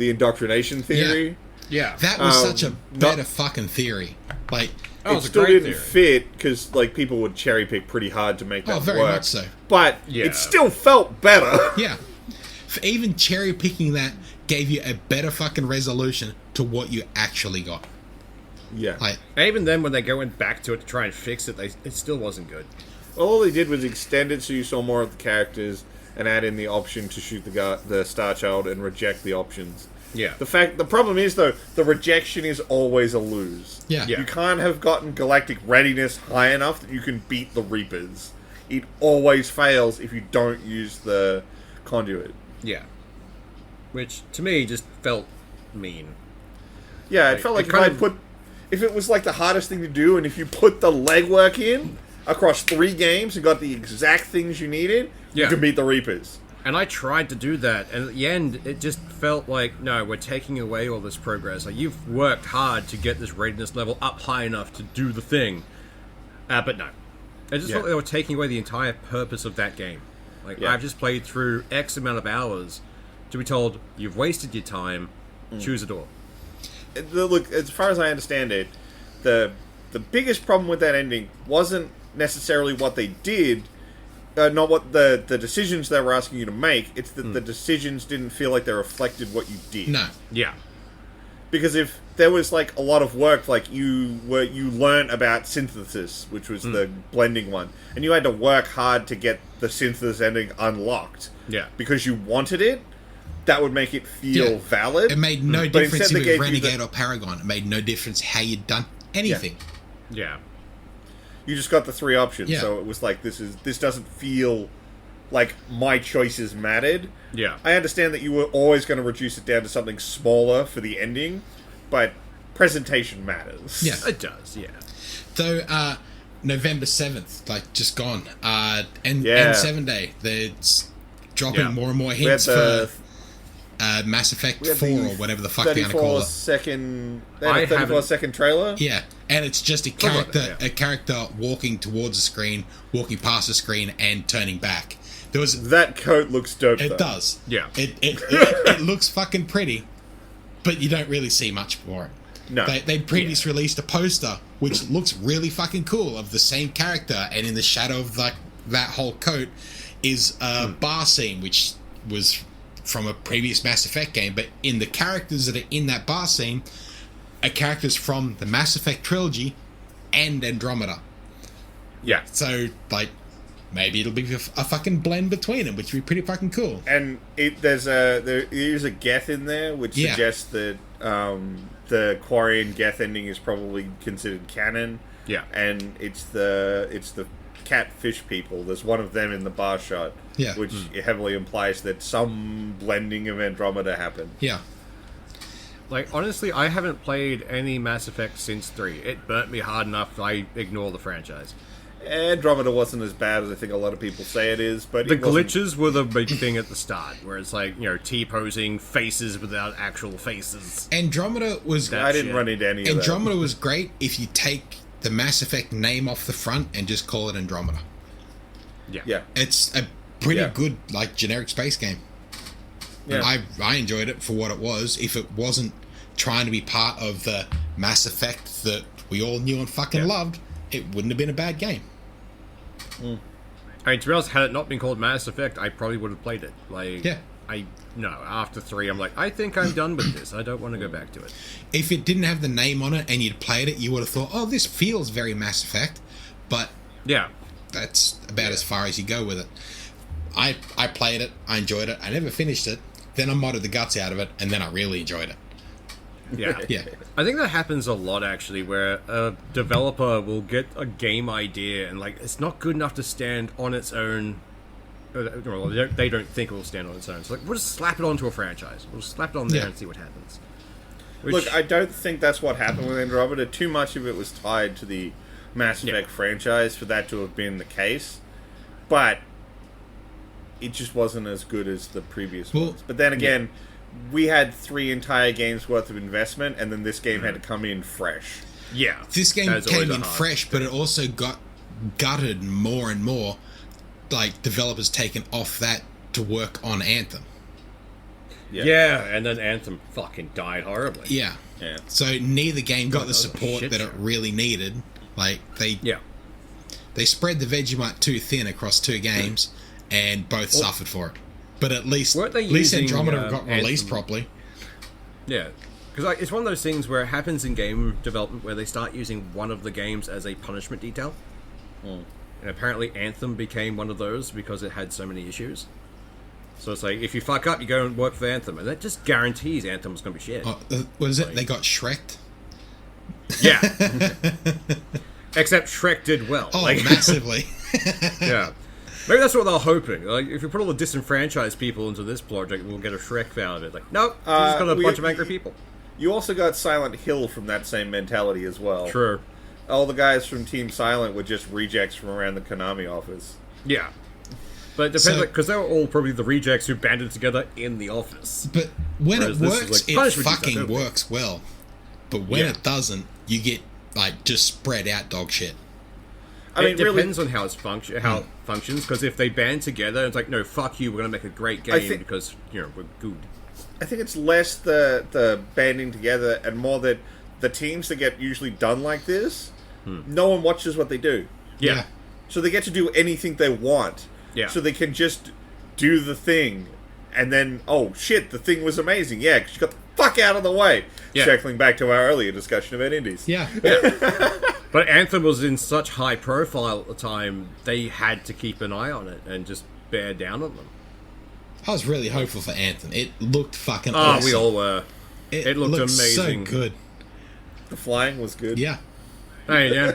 S2: indoctrination theory.
S4: Yeah.
S3: That was such a
S2: not-
S3: better fucking theory. Like,
S4: That
S2: It
S4: was a
S2: still
S4: great
S2: didn't
S4: theory.
S2: fit because, like, people would cherry pick pretty hard to make that
S3: oh, very
S2: work.
S3: much so.
S2: But
S4: Yeah.
S2: it still felt better.
S3: Yeah. Even cherry picking that gave you a better fucking resolution to what you actually got.
S2: Yeah.
S3: Like,
S4: And even then, when they go in back to it to try and fix it, it still wasn't good.
S2: All they did was extend it so you saw more of the characters and add in the option to shoot the Star Child and reject the options.
S4: Yeah.
S2: The problem is, though, the rejection is always a lose.
S3: yeah.
S4: Yeah.
S2: You can't have gotten galactic readiness high enough that you can beat the Reapers. It always fails if you don't use the conduit.
S4: Yeah. Which, to me, just felt mean.
S2: Yeah, it
S4: Like,
S2: felt like
S4: it
S2: if
S4: kind
S2: I
S4: of-
S2: put... If it was, like, the hardest thing to do, and if you put the legwork in across 3 games and got the exact things you needed, you
S4: Yeah.
S2: could beat the Reapers.
S4: And I tried to do that, and at the end, it just felt like, no, we're taking away all this progress. Like, you've worked hard to get this readiness level up high enough to do the thing. But no. It just
S2: Yeah.
S4: felt like they were taking away the entire purpose of that game. Like,
S2: Yeah.
S4: I've just played through X amount of hours to be told, you've wasted your time, choose a door.
S2: Look, as far as I understand it, the biggest problem with that ending wasn't necessarily what they did, not what the decisions they were asking you to make. It's that the decisions didn't feel like they reflected what you did.
S3: No.
S4: Yeah.
S2: Because if there was like a lot of work, like you learned about synthesis, which was the blending one, and you had to work hard to get the synthesis ending unlocked.
S4: Yeah.
S2: Because you wanted it, that would make it feel
S3: Yeah.
S2: valid.
S3: It made no
S2: But
S3: difference
S2: instead
S3: if
S2: they
S3: it was
S2: gave you
S3: Renegade or Paragon. It made no difference how you'd done anything.
S4: Yeah.
S2: You just got the 3 options,
S3: Yeah.
S2: so it was like this doesn't feel like my choices mattered.
S4: Yeah.
S2: I understand that you were always going to reduce it down to something smaller for the ending, but presentation matters.
S3: Yeah.
S4: It does, yeah.
S3: Though, November 7th, like, just gone. And
S2: Yeah.
S3: 7 Day, they're dropping
S4: Yeah.
S3: more and more
S2: We had
S3: hints
S2: the
S3: for Mass Effect
S2: we had
S3: 4
S2: the
S3: or whatever the fuck they're going to call it.
S2: 34-second. They
S4: I
S2: had a
S4: haven't-
S2: 34-second trailer.
S3: Yeah, and it's just a
S4: Something like
S3: character,
S4: that, yeah.
S3: a character walking towards the screen, walking past the screen, and turning back. There was,
S2: That coat looks dope.
S3: it
S2: though.
S3: does,
S4: Yeah.
S3: It looks fucking pretty, but you don't really see much for it.
S2: No.
S3: They previously released a poster which looks really fucking cool of the same character, and in the shadow of that whole coat is a bar scene which was from a previous Mass Effect game, but in the characters that are in that bar scene are characters from the Mass Effect trilogy and Andromeda.
S4: Yeah.
S3: So, like, maybe it'll be a fucking blend between them, which would be pretty fucking cool.
S2: And there is a Geth in there, which
S3: Yeah.
S2: suggests that the Quarian Geth ending is probably considered canon.
S4: Yeah.
S2: And it's the catfish people. There's one of them in the bar shot.
S3: Yeah.
S2: Which heavily implies that some blending of Andromeda happened.
S3: Yeah.
S4: Like, honestly, I haven't played any Mass Effect since 3. It burnt me hard enough I ignore the franchise.
S2: Andromeda wasn't as bad as I think a lot of people say it is, but
S4: The
S2: it wasn't-
S4: glitches were the big thing at the start, where it's like, T-posing faces without actual faces.
S3: Andromeda was
S2: I didn't
S4: shit.
S2: run into any of that.
S3: Andromeda was great if you take the Mass Effect name off the front and just call it Andromeda.
S2: Yeah.
S3: It's a pretty
S2: Yeah.
S3: good, like, generic space game.
S2: Yeah.
S3: I enjoyed it for what it was. If it wasn't trying to be part of the Mass Effect that we all knew and fucking loved, it wouldn't have been a bad game.
S4: I mean, to be honest, had it not been called Mass Effect, I probably would have played it. Like,
S3: Yeah.
S4: after 3, I'm like, I think I'm done with this. I don't want to go back to it.
S3: If it didn't have the name on it and you'd played it, you would have thought, oh, this feels very Mass Effect. But
S4: Yeah.
S3: that's about as far as you go with it. I played it, I enjoyed it, I never finished it, then I modded the guts out of it, and then I really enjoyed it.
S4: Yeah.
S3: Yeah.
S4: I think that happens a lot, actually, where a developer will get a game idea and, like, it's not good enough to stand on its own. Well, they don't think it will stand on its own. So, like, we'll just slap it onto a franchise. We'll just slap it on there and see what happens. Which,
S2: Look, I don't think that's what happened with Andromeda. Too much of it was tied to the Mass Effect franchise for that to have been the case. But it just wasn't as good as the previous ones. But then again, we had 3 entire games worth of investment, and then this game had to come in fresh.
S4: yeah.
S3: This game
S4: That's
S3: came
S4: always a
S3: in
S4: hard-
S3: fresh, but it also got gutted more and more, like developers taken off that to work on Anthem.
S4: Yeah, and then Anthem fucking died horribly.
S3: Yeah.
S2: Yeah.
S3: So neither game got
S4: God,
S3: the
S4: that was a
S3: support
S4: shit
S3: that
S4: show.
S3: it really needed. Like
S4: Yeah.
S3: they spread the Vegemite too thin across 2 games, and both suffered for it. But at least
S4: Weren't they using,
S3: Andromeda got released
S4: Anthem-
S3: properly.
S4: Yeah. Because like, it's one of those things where it happens in game development where they start using one of the games as a punishment detail. And apparently Anthem became one of those because it had so many issues. So it's like, if you fuck up, you go and work for Anthem. And that just guarantees Anthem's going to be shit.
S3: Oh, what is it? They got Shrek'd?
S4: Yeah. Except Shrek did well.
S3: Oh,
S4: Like,
S3: massively.
S4: yeah. Maybe that's what they're hoping. Like, if you put all the disenfranchised people into this project, we'll get a Shrek out of it. Like, nope, we just got a bunch of angry people.
S2: You also got Silent Hill from that same mentality as well.
S4: True.
S2: All the guys from Team Silent were just rejects from around the Konami office.
S4: Yeah. But it depends,
S3: So-
S4: because they were all probably the rejects who banded together in the office.
S3: But when
S4: Whereas
S3: it
S4: this is
S3: works,
S4: like
S3: it
S4: punishment
S3: fucking
S4: detail, don't we?
S3: works well. But when
S4: Yeah.
S3: it doesn't, you get like just spread out dog shit.
S2: I mean,
S4: it
S2: really,
S4: depends on how it functions, because if they band together, it's like, no, fuck you, we're going to make a great game
S2: think-
S4: because, we're good.
S2: I think it's less the banding together and more that the teams that get usually done like this, no one watches what they do.
S4: Yeah.
S2: So they get to do anything they want.
S4: Yeah.
S2: So they can just do the thing. And then, oh shit, the thing was amazing. Yeah, because you got the fuck out of the way.
S4: Yeah.
S2: Circling back to our earlier discussion about indies.
S3: Yeah.
S4: But Anthem was in such high profile at the time, they had to keep an eye on it and just bear down on them.
S3: I was really hopeful for Anthem. It looked fucking
S4: Oh,
S3: awesome.
S4: we all were.
S3: It
S4: looked
S3: looked
S4: amazing.
S3: so good.
S2: The flying was good.
S3: Yeah.
S4: Hey, yeah.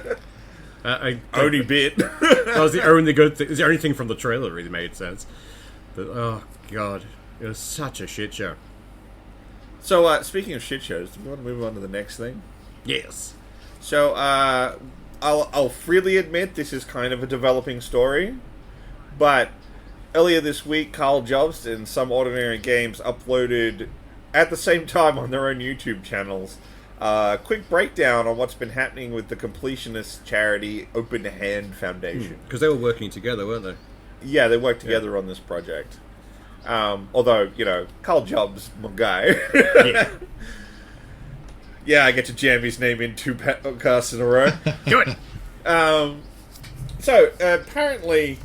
S2: Only bit.
S4: That was the only good thing. It was the only thing from the trailer that really made sense. But, oh, God. It was such a shit show.
S2: So, speaking of shit shows, do we want to move on to the next thing?
S4: Yes.
S2: So, I'll freely admit this is kind of a developing story, but earlier this week, Carl Jobst and Some Ordinary Games uploaded at the same time on their own YouTube channels a quick breakdown on what's been happening with the completionist charity Open Hand Foundation.
S4: Because they were working together, weren't they?
S2: Yeah, they worked together on this project. Although, Carl Jobs, my guy.
S4: Yeah.
S2: Yeah, I get to jam his name in 2 podcasts in a row.
S4: Do it!
S2: So, apparently,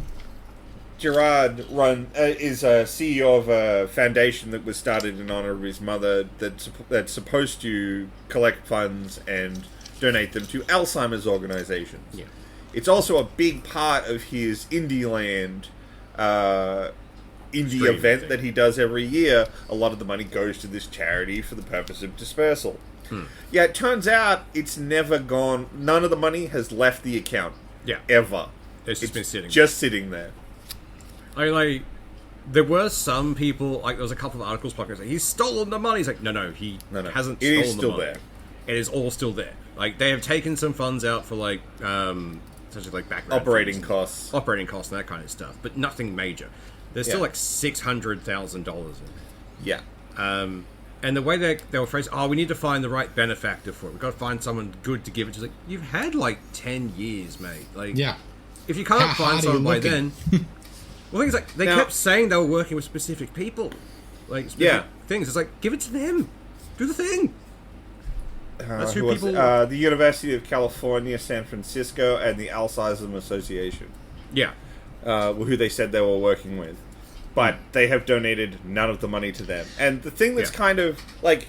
S2: Gerard is a CEO of a foundation that was started in honor of his mother that's supposed to collect funds and donate them to Alzheimer's organizations.
S4: Yeah.
S2: It's also a big part of his Indie Land indie
S4: Stream
S2: event
S4: thing.
S2: that he does every year. A lot of the money goes to this charity for the purpose of dispersal. Yeah, it turns out it's never gone. None of the money has left the account.
S4: Yeah.
S2: Ever.
S4: It's just been sitting.
S2: Just sitting there.
S4: I like There were some people, like there was a couple of articles popping saying he's stolen the money. He's like, no, he hasn't
S2: It
S4: stolen
S2: is
S4: the
S2: still
S4: money.
S2: there.
S4: It is all still there. Like they have taken some funds out for like essentially like background
S2: Operating
S4: fees and-
S2: costs.
S4: and that kind of stuff, but nothing major. There's still
S2: Yeah.
S4: like $600,000 in
S2: Yeah.
S4: there. And the way they were phrased, we need to find the right benefactor for it. We've got to find someone good to give it to. Like, you've had like 10 years, mate. Like,
S3: Yeah.
S4: if you can't
S3: How
S4: find
S3: hard are you
S4: someone by
S3: looking?
S4: then. Well, things like they
S2: Now-
S4: kept saying they were working with specific people, like specific things. It's like give it to them, do the thing. That's
S2: Who
S4: who
S2: was
S4: people.
S2: it? The University of California, San Francisco, and the Alzheimer's Association,
S4: Yeah,
S2: who they said they were working with. But they have donated none of the money to them. And the thing that's
S4: Yeah.
S2: kind of, like...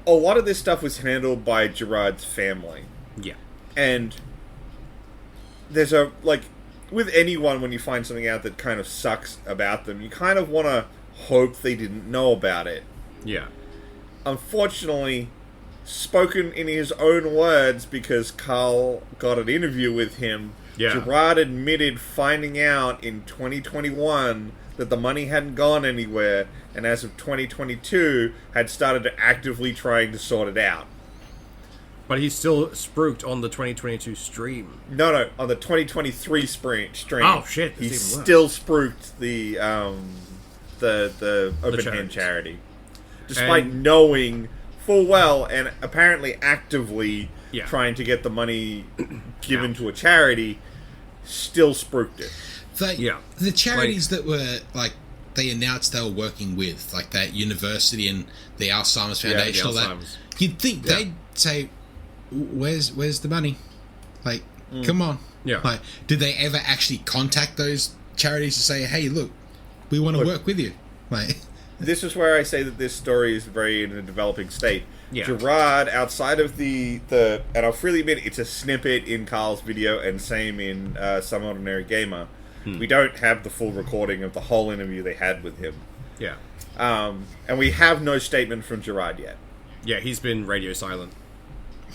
S2: A lot of this stuff was handled by Gerard's family.
S4: yeah,
S2: And there's a, like, with anyone, when you find something out that kind of sucks about them, you kind of want to hope they didn't know about it.
S4: yeah,
S2: Unfortunately, spoken in his own words, because Carl got an interview with him,
S4: Yeah.
S2: Gerard admitted finding out in 2021 that the money hadn't gone anywhere, and as of 2022, had started actively trying to sort it out.
S4: but he's still spruiked on the 2022 stream.
S2: No, on the 2023 stream.
S4: Oh, shit,
S2: He
S4: that's even worse.
S2: still spruiked the Open Hand
S4: charities.
S2: Charity, despite
S4: And-
S2: knowing full well and apparently actively
S4: Yeah.
S2: trying to get the money given to a charity. Still spruiked it.
S3: The charities that were like they announced they were working with, like that university and the Alzheimer's Foundation, all that.
S4: Alzheimer's.
S3: You'd think
S4: Yeah.
S3: they'd say, "Where's the money? Like, come on."
S4: Yeah.
S3: Like, did they ever actually contact those charities to say, "Hey, look, we want to
S2: Look.
S3: work with you"? Like,
S2: This is where I say that this story is very in a developing state.
S4: Yeah.
S2: Gerard, outside of the and I'll freely admit it's a snippet in Carl's video and same in Some Ordinary Gamer. We don't have the full recording of the whole interview they had with him.
S4: Yeah,
S2: And we have no statement from Gerard yet.
S4: yeah, he's been radio silent.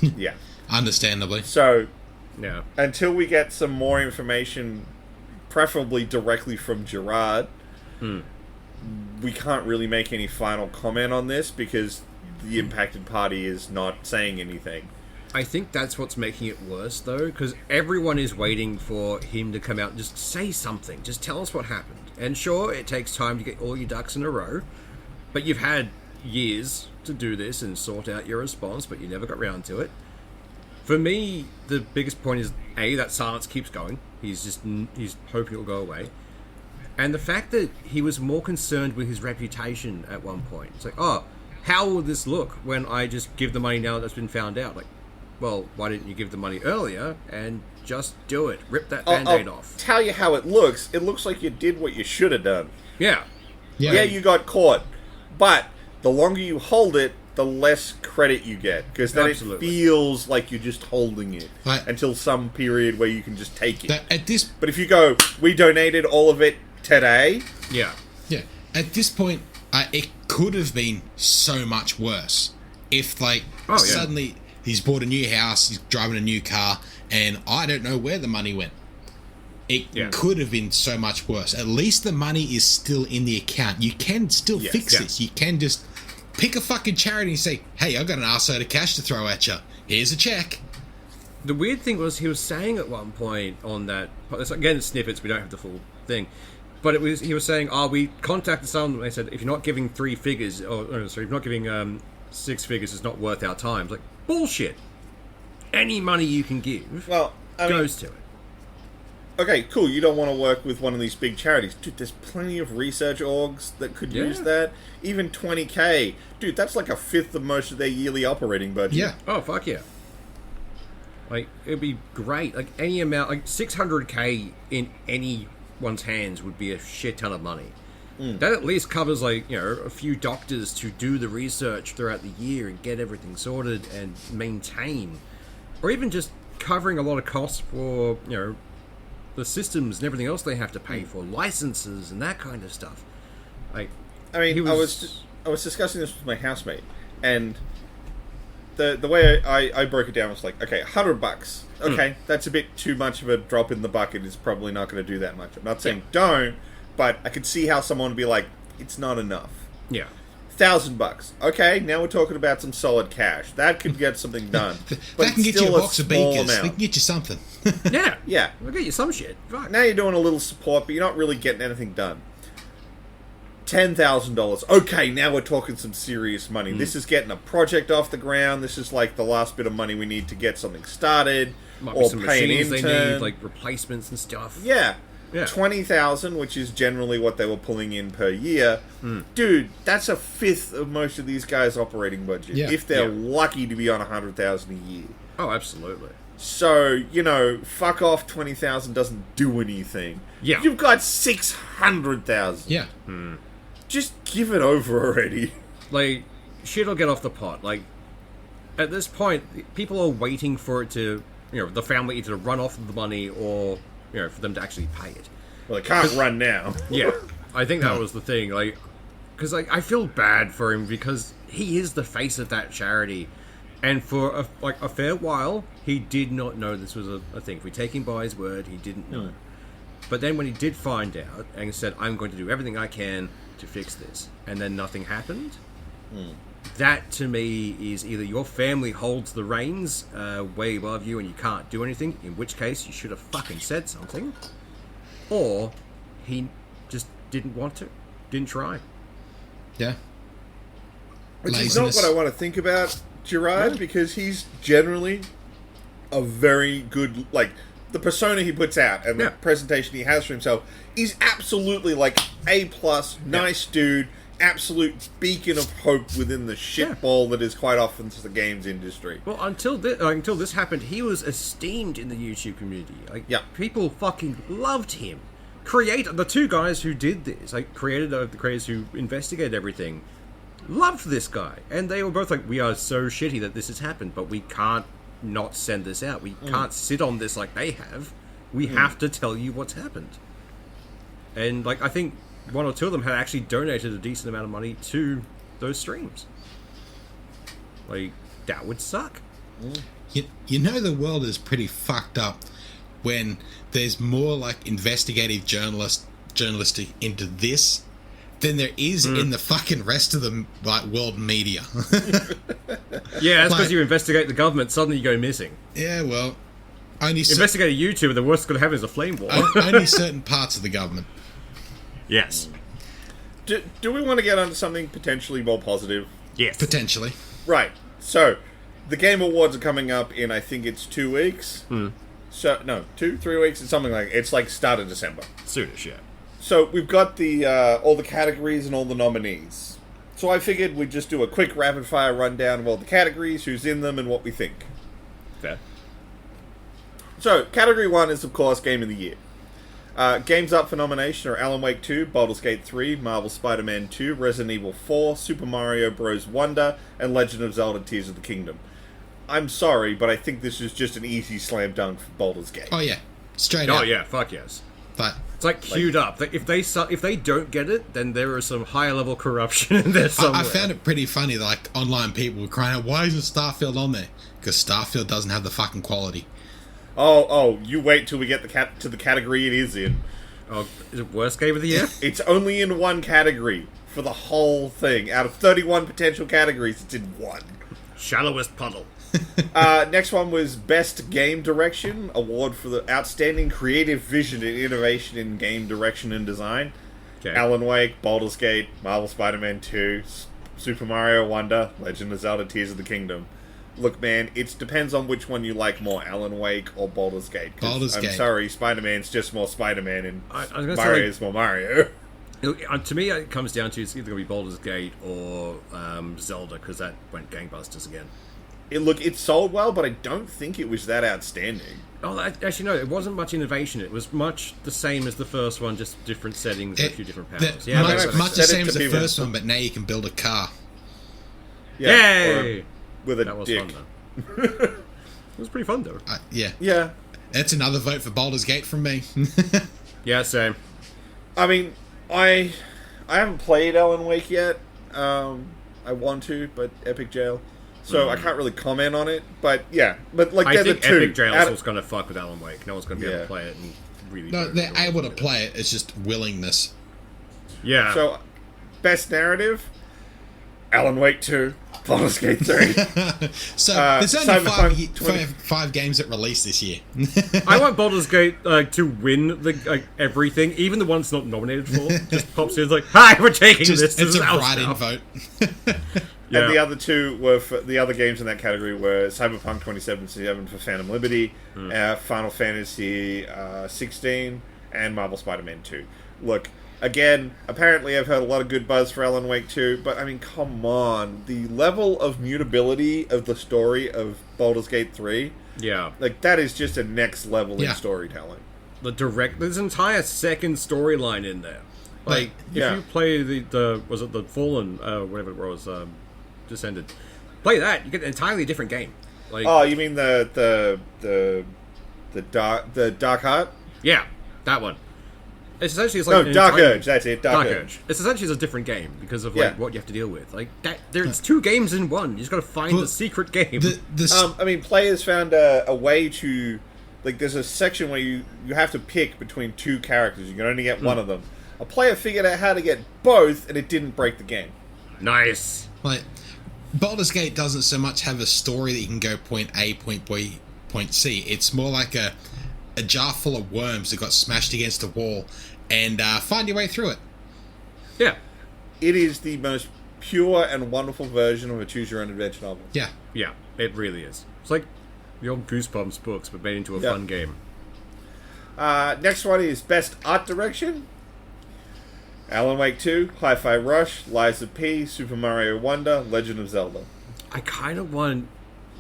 S2: Yeah.
S3: understandably.
S2: So
S4: Yeah,
S2: until we get some more information, preferably directly from Gerard, we can't really make any final comment on this because the impacted party is not saying anything.
S4: I think that's what's making it worse, though, because everyone is waiting for him to come out and just say something. Just tell us what happened. And sure, it takes time to get all your ducks in a row, but you've had years to do this and sort out your response, but you never got round to it. For me, the biggest point is, A, that silence keeps going. He's hoping it'll go away. And the fact that he was more concerned with his reputation at one point. It's like, oh, how will this look when I just give the money now that's been found out? Like, well, why didn't you give the money earlier and just do it? Rip that Band-Aid
S2: I'll
S4: off.
S2: tell you how it looks. It looks like you did what you should have done.
S4: Yeah.
S2: Yeah, you got caught. But the longer you hold it, the less credit you get. Because then
S4: Absolutely.
S2: it feels like you're just holding it.
S3: Right.
S2: Until some period where you can just take it.
S3: At this
S2: But if you go, we donated all of it today,
S4: Yeah.
S3: Yeah, at this point, it could have been so much worse. If, like,
S4: Oh, yeah.
S3: suddenly he's bought a new house, he's driving a new car, and I don't know where the money went. It
S4: Yeah.
S3: could have been so much worse. At least the money is still in the account. You can still
S2: Yes.
S3: fix
S4: Yeah.
S3: this. You can just pick a fucking charity and say, "Hey, I've got an arseload of cash to throw at you. Here's a check."
S4: The weird thing was he was saying at one point on that, again, snippets, we don't have the full thing, but he was saying, we contacted someone and they said, if you're not giving 3 figures, if you're not giving 6 figures, it's not worth our time. It's like, bullshit. Any money you can give
S2: well, I mean,
S4: goes to it.
S2: okay, cool, you don't want to work with one of these big charities. Dude, there's plenty of research orgs that could
S4: Yeah.
S2: use that. Even 20K. Dude, that's like a fifth of most of their yearly operating budget.
S3: Yeah.
S4: Oh, fuck yeah. Like, it'd be great. Like, any amount, like 600k in anyone's hands would be a shit ton of money. That at least covers, like, a few doctors to do the research throughout the year and get everything sorted and maintain. Or even just covering a lot of costs for, the systems and everything else they have to pay for, licenses and that kind of stuff. Like,
S2: I mean,
S4: he
S2: I was discussing this with my housemate, and the way I broke it down was like, okay, $100. Okay, that's a bit too much of a drop in the bucket. It's probably not going to do that much. I'm not saying don't, but I could see how someone would be like, it's not enough.
S4: Yeah.
S2: $1,000. Okay, now we're talking about some solid cash. That could get something done. But
S3: that can
S2: it's
S3: get you
S2: still
S3: a box of
S2: small
S3: beakers.
S2: amount.
S3: They can get you something.
S4: Yeah.
S2: Yeah.
S4: We'll get you some shit. Fuck.
S2: Now you're doing a little support, but you're not really getting anything done. $10,000. Okay, now we're talking some serious money. This is getting a project off the ground. This is like the last bit of money we need to get something started.
S4: Might
S2: or
S4: be some
S2: pay an
S4: machines they
S2: intern.
S4: need, like replacements and stuff.
S2: Yeah.
S4: Yeah.
S2: 20,000, which is generally what they were pulling in per year. Dude, that's a fifth of most of these guys' operating budget.
S3: Yeah.
S2: If they're
S4: Yeah.
S2: lucky to be on 100,000 a year.
S4: Oh, absolutely.
S2: So, fuck off, 20,000 doesn't do anything.
S4: Yeah.
S2: You've got 600,000.
S3: Yeah.
S2: Just give it over already.
S4: Like, shit'll get off the pot. Like, at this point, people are waiting for it to, the family either to run off the money or, for them to actually pay it.
S2: Well, it can't run now.
S4: Yeah, I think that was the thing. Like, because I feel bad for him because he is the face of that charity, and for a fair while he did not know this was a thing. If we take him by his word, he didn't know. But then when he did find out and said, "I'm going to do everything I can to fix this," and then nothing happened. That to me is either your family holds the reins way above you and you can't do anything, in which case you should have fucking said something, or he just didn't want to, didn't try.
S3: Yeah.
S2: Which is not
S3: Laziness.
S2: what I want to think about Gerard, because he's generally a very good, like, the persona he puts out and the
S4: Yeah.
S2: presentation he has for himself is absolutely, like, A+, nice dude, absolute beacon of hope within the shitball that is quite often the games industry.
S4: Well, until this happened, he was esteemed in the YouTube community. Like,
S2: Yeah.
S4: people fucking loved him. The two guys who did this, the creators who investigated everything, loved this guy, and they were both like, "We are so shitty that this has happened, but we can't not send this out. We can't sit on this like they have. We have to tell you what's happened." And I think one or two of them had actually donated a decent amount of money to those streams. Like, that would suck.
S3: You know the world is pretty fucked up when there's more investigative journalistic into this than there is in the fucking rest of the world media.
S4: Yeah, that's because
S3: Like-
S4: you investigate the government, suddenly you go missing.
S3: Yeah, well, only
S4: Investigate a YouTuber, the worst it's going to have is a flame war.
S3: only certain parts of the government.
S4: Yes.
S2: Do we want to get onto something potentially more positive?
S4: Yes.
S3: Potentially.
S2: Right. So, the Game Awards are coming up in, I think it's 2 weeks. So, no, 2-3 weeks. It's something it's like start of December.
S4: Soonish, yeah.
S2: So we've got the all the categories and all the nominees. So I figured we'd just do a quick rapid fire rundown of all the categories, who's in them, and what we think.
S4: Fair.
S2: So category 1 is of course Game of the Year. Games up for nomination are Alan Wake 2, Baldur's Gate 3, Marvel Spider-Man 2, Resident Evil 4, Super Mario Bros. Wonder, and Legend of Zelda: Tears of the Kingdom. I'm sorry, but I think this is just an easy slam dunk for Baldur's Gate.
S3: Oh yeah, straight
S4: Oh
S3: up.
S4: yeah, fuck yes.
S3: But
S4: It's queued up. If they don't get it, then there is some higher level corruption in there somewhere.
S3: I found it pretty funny. Online people were crying out, "Why isn't Starfield on there?" Because Starfield doesn't have the fucking quality.
S2: Oh, you wait till we get to the category it is in.
S4: Oh, is it worst game of the year?
S2: It's only in one category for the whole thing. Out of 31 potential categories, it's in one.
S4: Shallowest puddle.
S2: Next one was Best Game Direction, award for the outstanding creative vision and innovation in game direction and design.
S4: Okay.
S2: Alan Wake, Baldur's Gate, Marvel Spider-Man 2, Super Mario Wonder, Legend of Zelda: Tears of the Kingdom. Look, man, it depends on which one you like more, Alan Wake or Baldur's Gate. 'Cause
S3: Baldur's
S2: I'm
S3: Gate.
S2: sorry, Spider-Man's just more Spider-Man, and
S4: I was gonna say,
S2: Mario's more Mario.
S4: To me, it comes down to it's either going to be Baldur's Gate or Zelda, because that went gangbusters again.
S2: It sold well, but I don't think it was that outstanding.
S4: Oh, actually, no, it wasn't much innovation. It was much the same as the first one, just different settings and a few different powers. Yeah,
S3: much
S2: that
S3: much the
S2: makes
S3: same
S2: sense.
S3: as the
S2: People-
S3: first one, but now you can build a car.
S4: Yay!
S2: or with a
S4: That was
S2: dick.
S4: fun, though. It was pretty fun, though.
S3: Yeah,
S2: Yeah.
S3: that's another vote for Baldur's Gate from me.
S4: Yeah, same.
S2: I mean, I haven't played Alan Wake yet. I want to, but Epic Jail. So I can't really comment on it. But yeah, but
S4: I
S2: they're
S4: think
S2: the two.
S4: Epic Jail
S2: Out of-
S4: was going to fuck with Alan Wake. No one's going to be able
S2: Yeah.
S4: to play it and really.
S3: No,
S4: do
S3: they're
S4: anything
S3: able to
S4: with it.
S3: play it. It's just willingness.
S4: Yeah.
S2: So, best narrative, Alan Wake 2, Baldur's Gate 3.
S3: So there's only
S2: Cyberpunk
S3: five games that released this year.
S4: I want Baldur's Gate to win the everything, even the one it's not nominated for. Just pops in, it's like, hi, we're taking this.
S3: It's
S4: This is
S3: a
S4: our
S3: write-in
S4: stuff.
S3: vote.
S4: Yeah.
S2: And the other two were the other games in that category were Cyberpunk 2077 for Phantom Liberty, Final Fantasy 16, and Marvel Spider-Man 2. Look, again, apparently I've heard a lot of good buzz for Alan Wake 2, but I mean, come on, the level of mutability of the story of Baldur's Gate 3,
S4: Yeah.
S2: like that is just a next level
S3: Yeah.
S2: in storytelling.
S4: There's an entire second storyline in there. Like, if
S2: yeah.
S4: you play the was it the Fallen, whatever it was, Descended, play that, you get an entirely different game. Like,
S2: Oh, you mean the Dark Heart?
S4: yeah, that one. It's essentially
S2: No,
S4: an
S2: Dark
S4: entire-
S2: Urge. That's it. Dark
S4: Dark
S2: Urge.
S4: Urge. It's essentially a different game because of
S2: Yeah.
S4: what you have to deal with. Like that, there's two games in one. You just got to find
S3: Well,
S4: the secret game.
S2: I mean, players found a way to, like, there's a section where you have to pick between two characters. You can only get one of them. A player figured out how to get both, and it didn't break the game.
S4: Nice.
S3: Like, Baldur's Gate doesn't so much have a story that you can go point A, point B, point C. It's more like a jar full of worms that got smashed against a wall, and find your way through it.
S4: Yeah.
S2: It is the most pure and wonderful version of a choose-your-own-adventure novel.
S3: Yeah.
S4: Yeah. It really is. It's like the old Goosebumps books, but made into a
S2: Yeah.
S4: fun game.
S2: Next one is Best Art Direction. Alan Wake 2, Hi-Fi Rush, Lies of P, Super Mario Wonder, Legend of Zelda.
S4: I kind of want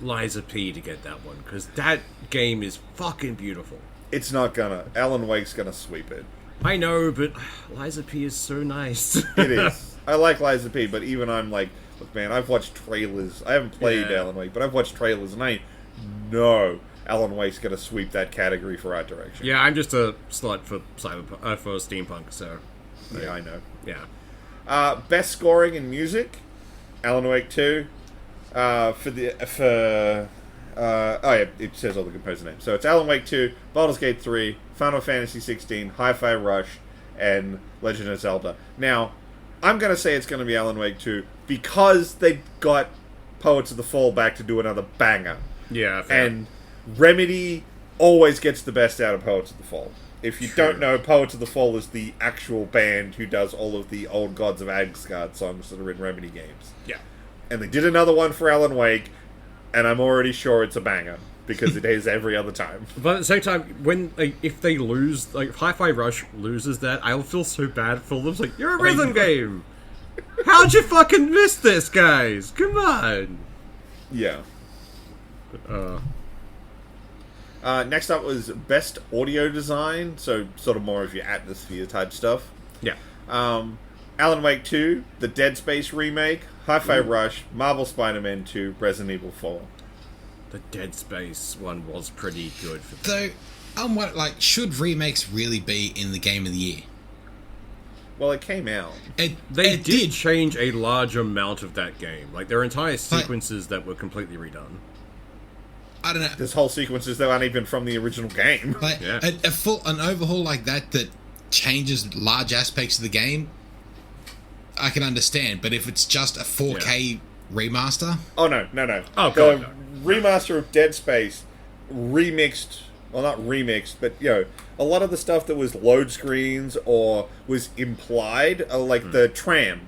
S4: Liza P to get that one because that game is fucking beautiful.
S2: It's not gonna. Alan Wake's gonna sweep it.
S4: I know, but Liza P is so nice.
S2: It is. I like Lies of P, but even I'm like, look, man, I've watched trailers. I haven't played
S4: Yeah.
S2: Alan Wake, but I've watched trailers, and I know Alan Wake's gonna sweep that category for art direction.
S4: Yeah, I'm just a slut for for steampunk, so
S2: Yeah, I know.
S4: yeah.
S2: Best scoring in music, Alan Wake 2. Oh yeah, it says all the composer names. So it's Alan Wake 2, Baldur's Gate 3, Final Fantasy 16, Hi-Fi Rush, and Legend of Zelda. Now, I'm gonna say it's gonna be Alan Wake 2 because they got Poets of the Fall back to do another banger.
S4: Yeah, fair.
S2: And Remedy always gets the best out of Poets of the Fall. If you don't know, Poets of the Fall is the actual band who does all of the old Gods of Asgard songs that are in Remedy games.
S4: yeah.
S2: And they did another one for Alan Wake, and I'm already sure it's a banger, because it is every other time.
S4: But at the same time, when if they lose, like Hi-Fi Rush loses that, I'll feel so bad for them. It's like, you're a rhythm game. How'd you fucking miss this, guys? Come on.
S2: Yeah. Next up was Best Audio Design, so sort of more of your atmosphere type stuff.
S4: Yeah.
S2: Alan Wake 2, the Dead Space remake, Hi-Fi Rush, Marvel Spider-Man 2, Resident Evil 4.
S4: The Dead Space one was pretty good for them.
S3: Though, I'm what like, should remakes really be in the Game of the Year?
S2: Well, it came out.
S4: They
S3: it
S4: did change a large amount of that game. Like, there are entire sequences that were completely redone.
S3: I don't know.
S2: There's whole sequences that aren't even from the original game.
S3: Like
S4: Yeah.
S3: an overhaul like that changes large aspects of the game, I can understand. But if it's just a 4K remaster,
S2: Oh, no.
S4: Oh,
S2: the
S4: God, no.
S2: remaster of Dead Space remixed, well, not remixed, but, a lot of the stuff that was load screens or was implied, like the tram.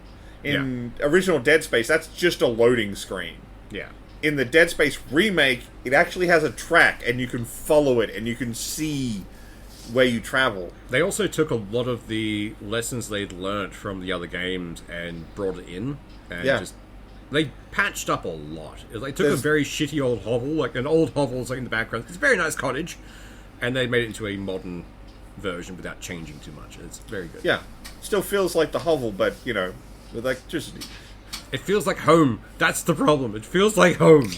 S2: In original Dead Space, that's just a loading screen.
S4: Yeah.
S2: In the Dead Space remake, it actually has a track, and you can follow it, and you can see where you travel.
S4: They also took a lot of the lessons they'd learnt from the other games and brought it in. And just they patched up a lot. They took a very shitty old hovel, like an old hovel like in the background. It's a very nice cottage. And they made it into a modern version without changing too much. It's very good.
S2: Yeah. Still feels like the hovel, but, with electricity.
S4: It feels like home. That's the problem. It feels like home.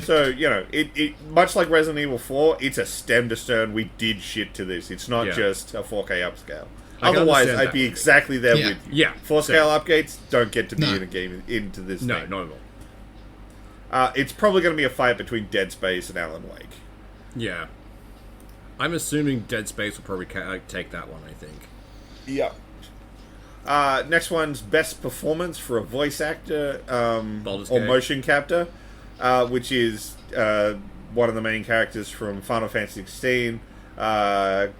S2: So, it much like Resident Evil 4, it's a stem to stern. We did shit to this. It's not just a 4K upscale.
S4: I can
S2: Otherwise,
S4: understand
S2: I'd
S4: that.
S2: be exactly there
S3: Yeah.
S2: with you.
S4: Yeah.
S2: 4-scale updates don't get to be
S3: No.
S2: in a game into this
S4: No,
S2: thing.
S4: not at all.
S2: It's probably going to be a fight between Dead Space and Alan Wake.
S4: Yeah. I'm assuming Dead Space will probably take that one, I think.
S2: Yeah. Next one's best performance for a voice actor
S4: Baldur's
S2: or
S4: Gate.
S2: motion capture, which is one of the main characters from Final Fantasy XVI.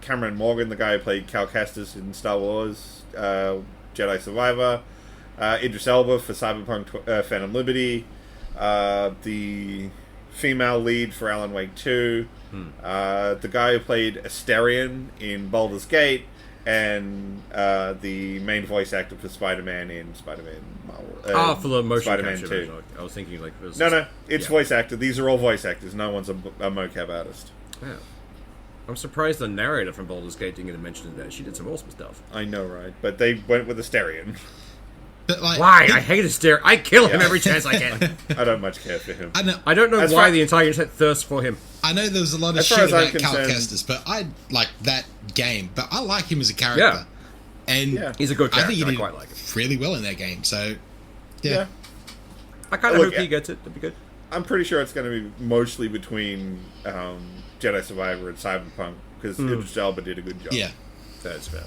S2: Cameron Morgan, the guy who played Cal Kestis in Star Wars, Jedi Survivor. Idris Elba for Cyberpunk Phantom Liberty. The female lead for Alan Wake 2. The guy who played Asterion in Baldur's Gate. And the main voice actor for Spider-Man in Spider-Man Marvel.
S4: For the motion
S2: Spider-Man
S4: capture
S2: 2.
S4: version. I was thinking like...
S2: No, it's voice actor. These are all voice actors. No one's a mocap artist.
S4: Yeah. I'm surprised the narrator from Baldur's Gate didn't get mentioned in there. She did some awesome stuff.
S2: I know, right? But they went with Asterion.
S3: But like,
S4: Why? I hate Asterion. I kill him every chance I can.
S2: I don't much care for him.
S3: I
S4: I don't know
S2: As
S4: why
S2: far-
S4: the entire internet thirsts for him.
S3: know there was a lot of
S2: As far
S3: shit
S2: as I'm
S3: about Cal
S2: concerned-
S3: Kestis, but I like that game. But I like him as a character.
S4: Yeah.
S3: And
S2: Yeah.
S4: He's a good
S3: I think
S4: character.
S3: he
S4: I
S3: did
S4: quite like him.
S3: really well in that game. So, yeah.
S2: Yeah.
S4: I kind of
S2: Look,
S4: hope he gets it. That'd be good.
S2: I'm pretty sure it's going to be mostly between Jedi Survivor and Cyberpunk, because Idris Elba did a good job.
S3: Yeah.
S4: That's fair.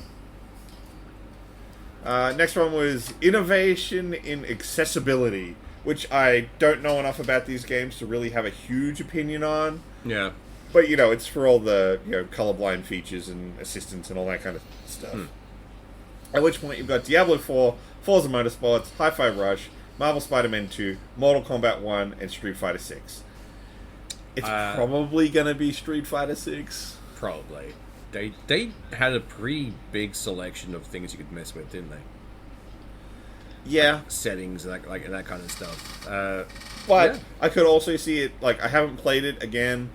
S2: Next one was innovation in accessibility, which I don't know enough about these games to really have a huge opinion on.
S4: Yeah.
S2: But, it's for all the, colorblind features and assistance and all that kind of stuff. At which point you've got Diablo 4, Forza Motorsports, Hi-Fi Rush, Marvel Spider-Man 2, Mortal Kombat 1, and Street Fighter 6. It's probably going to be Street Fighter 6.
S4: Probably. They had a pretty big selection of things you could mess with, didn't they?
S2: Yeah,
S4: Settings, and that kind of stuff.
S2: but
S4: Yeah.
S2: I could also see it, I haven't played it again.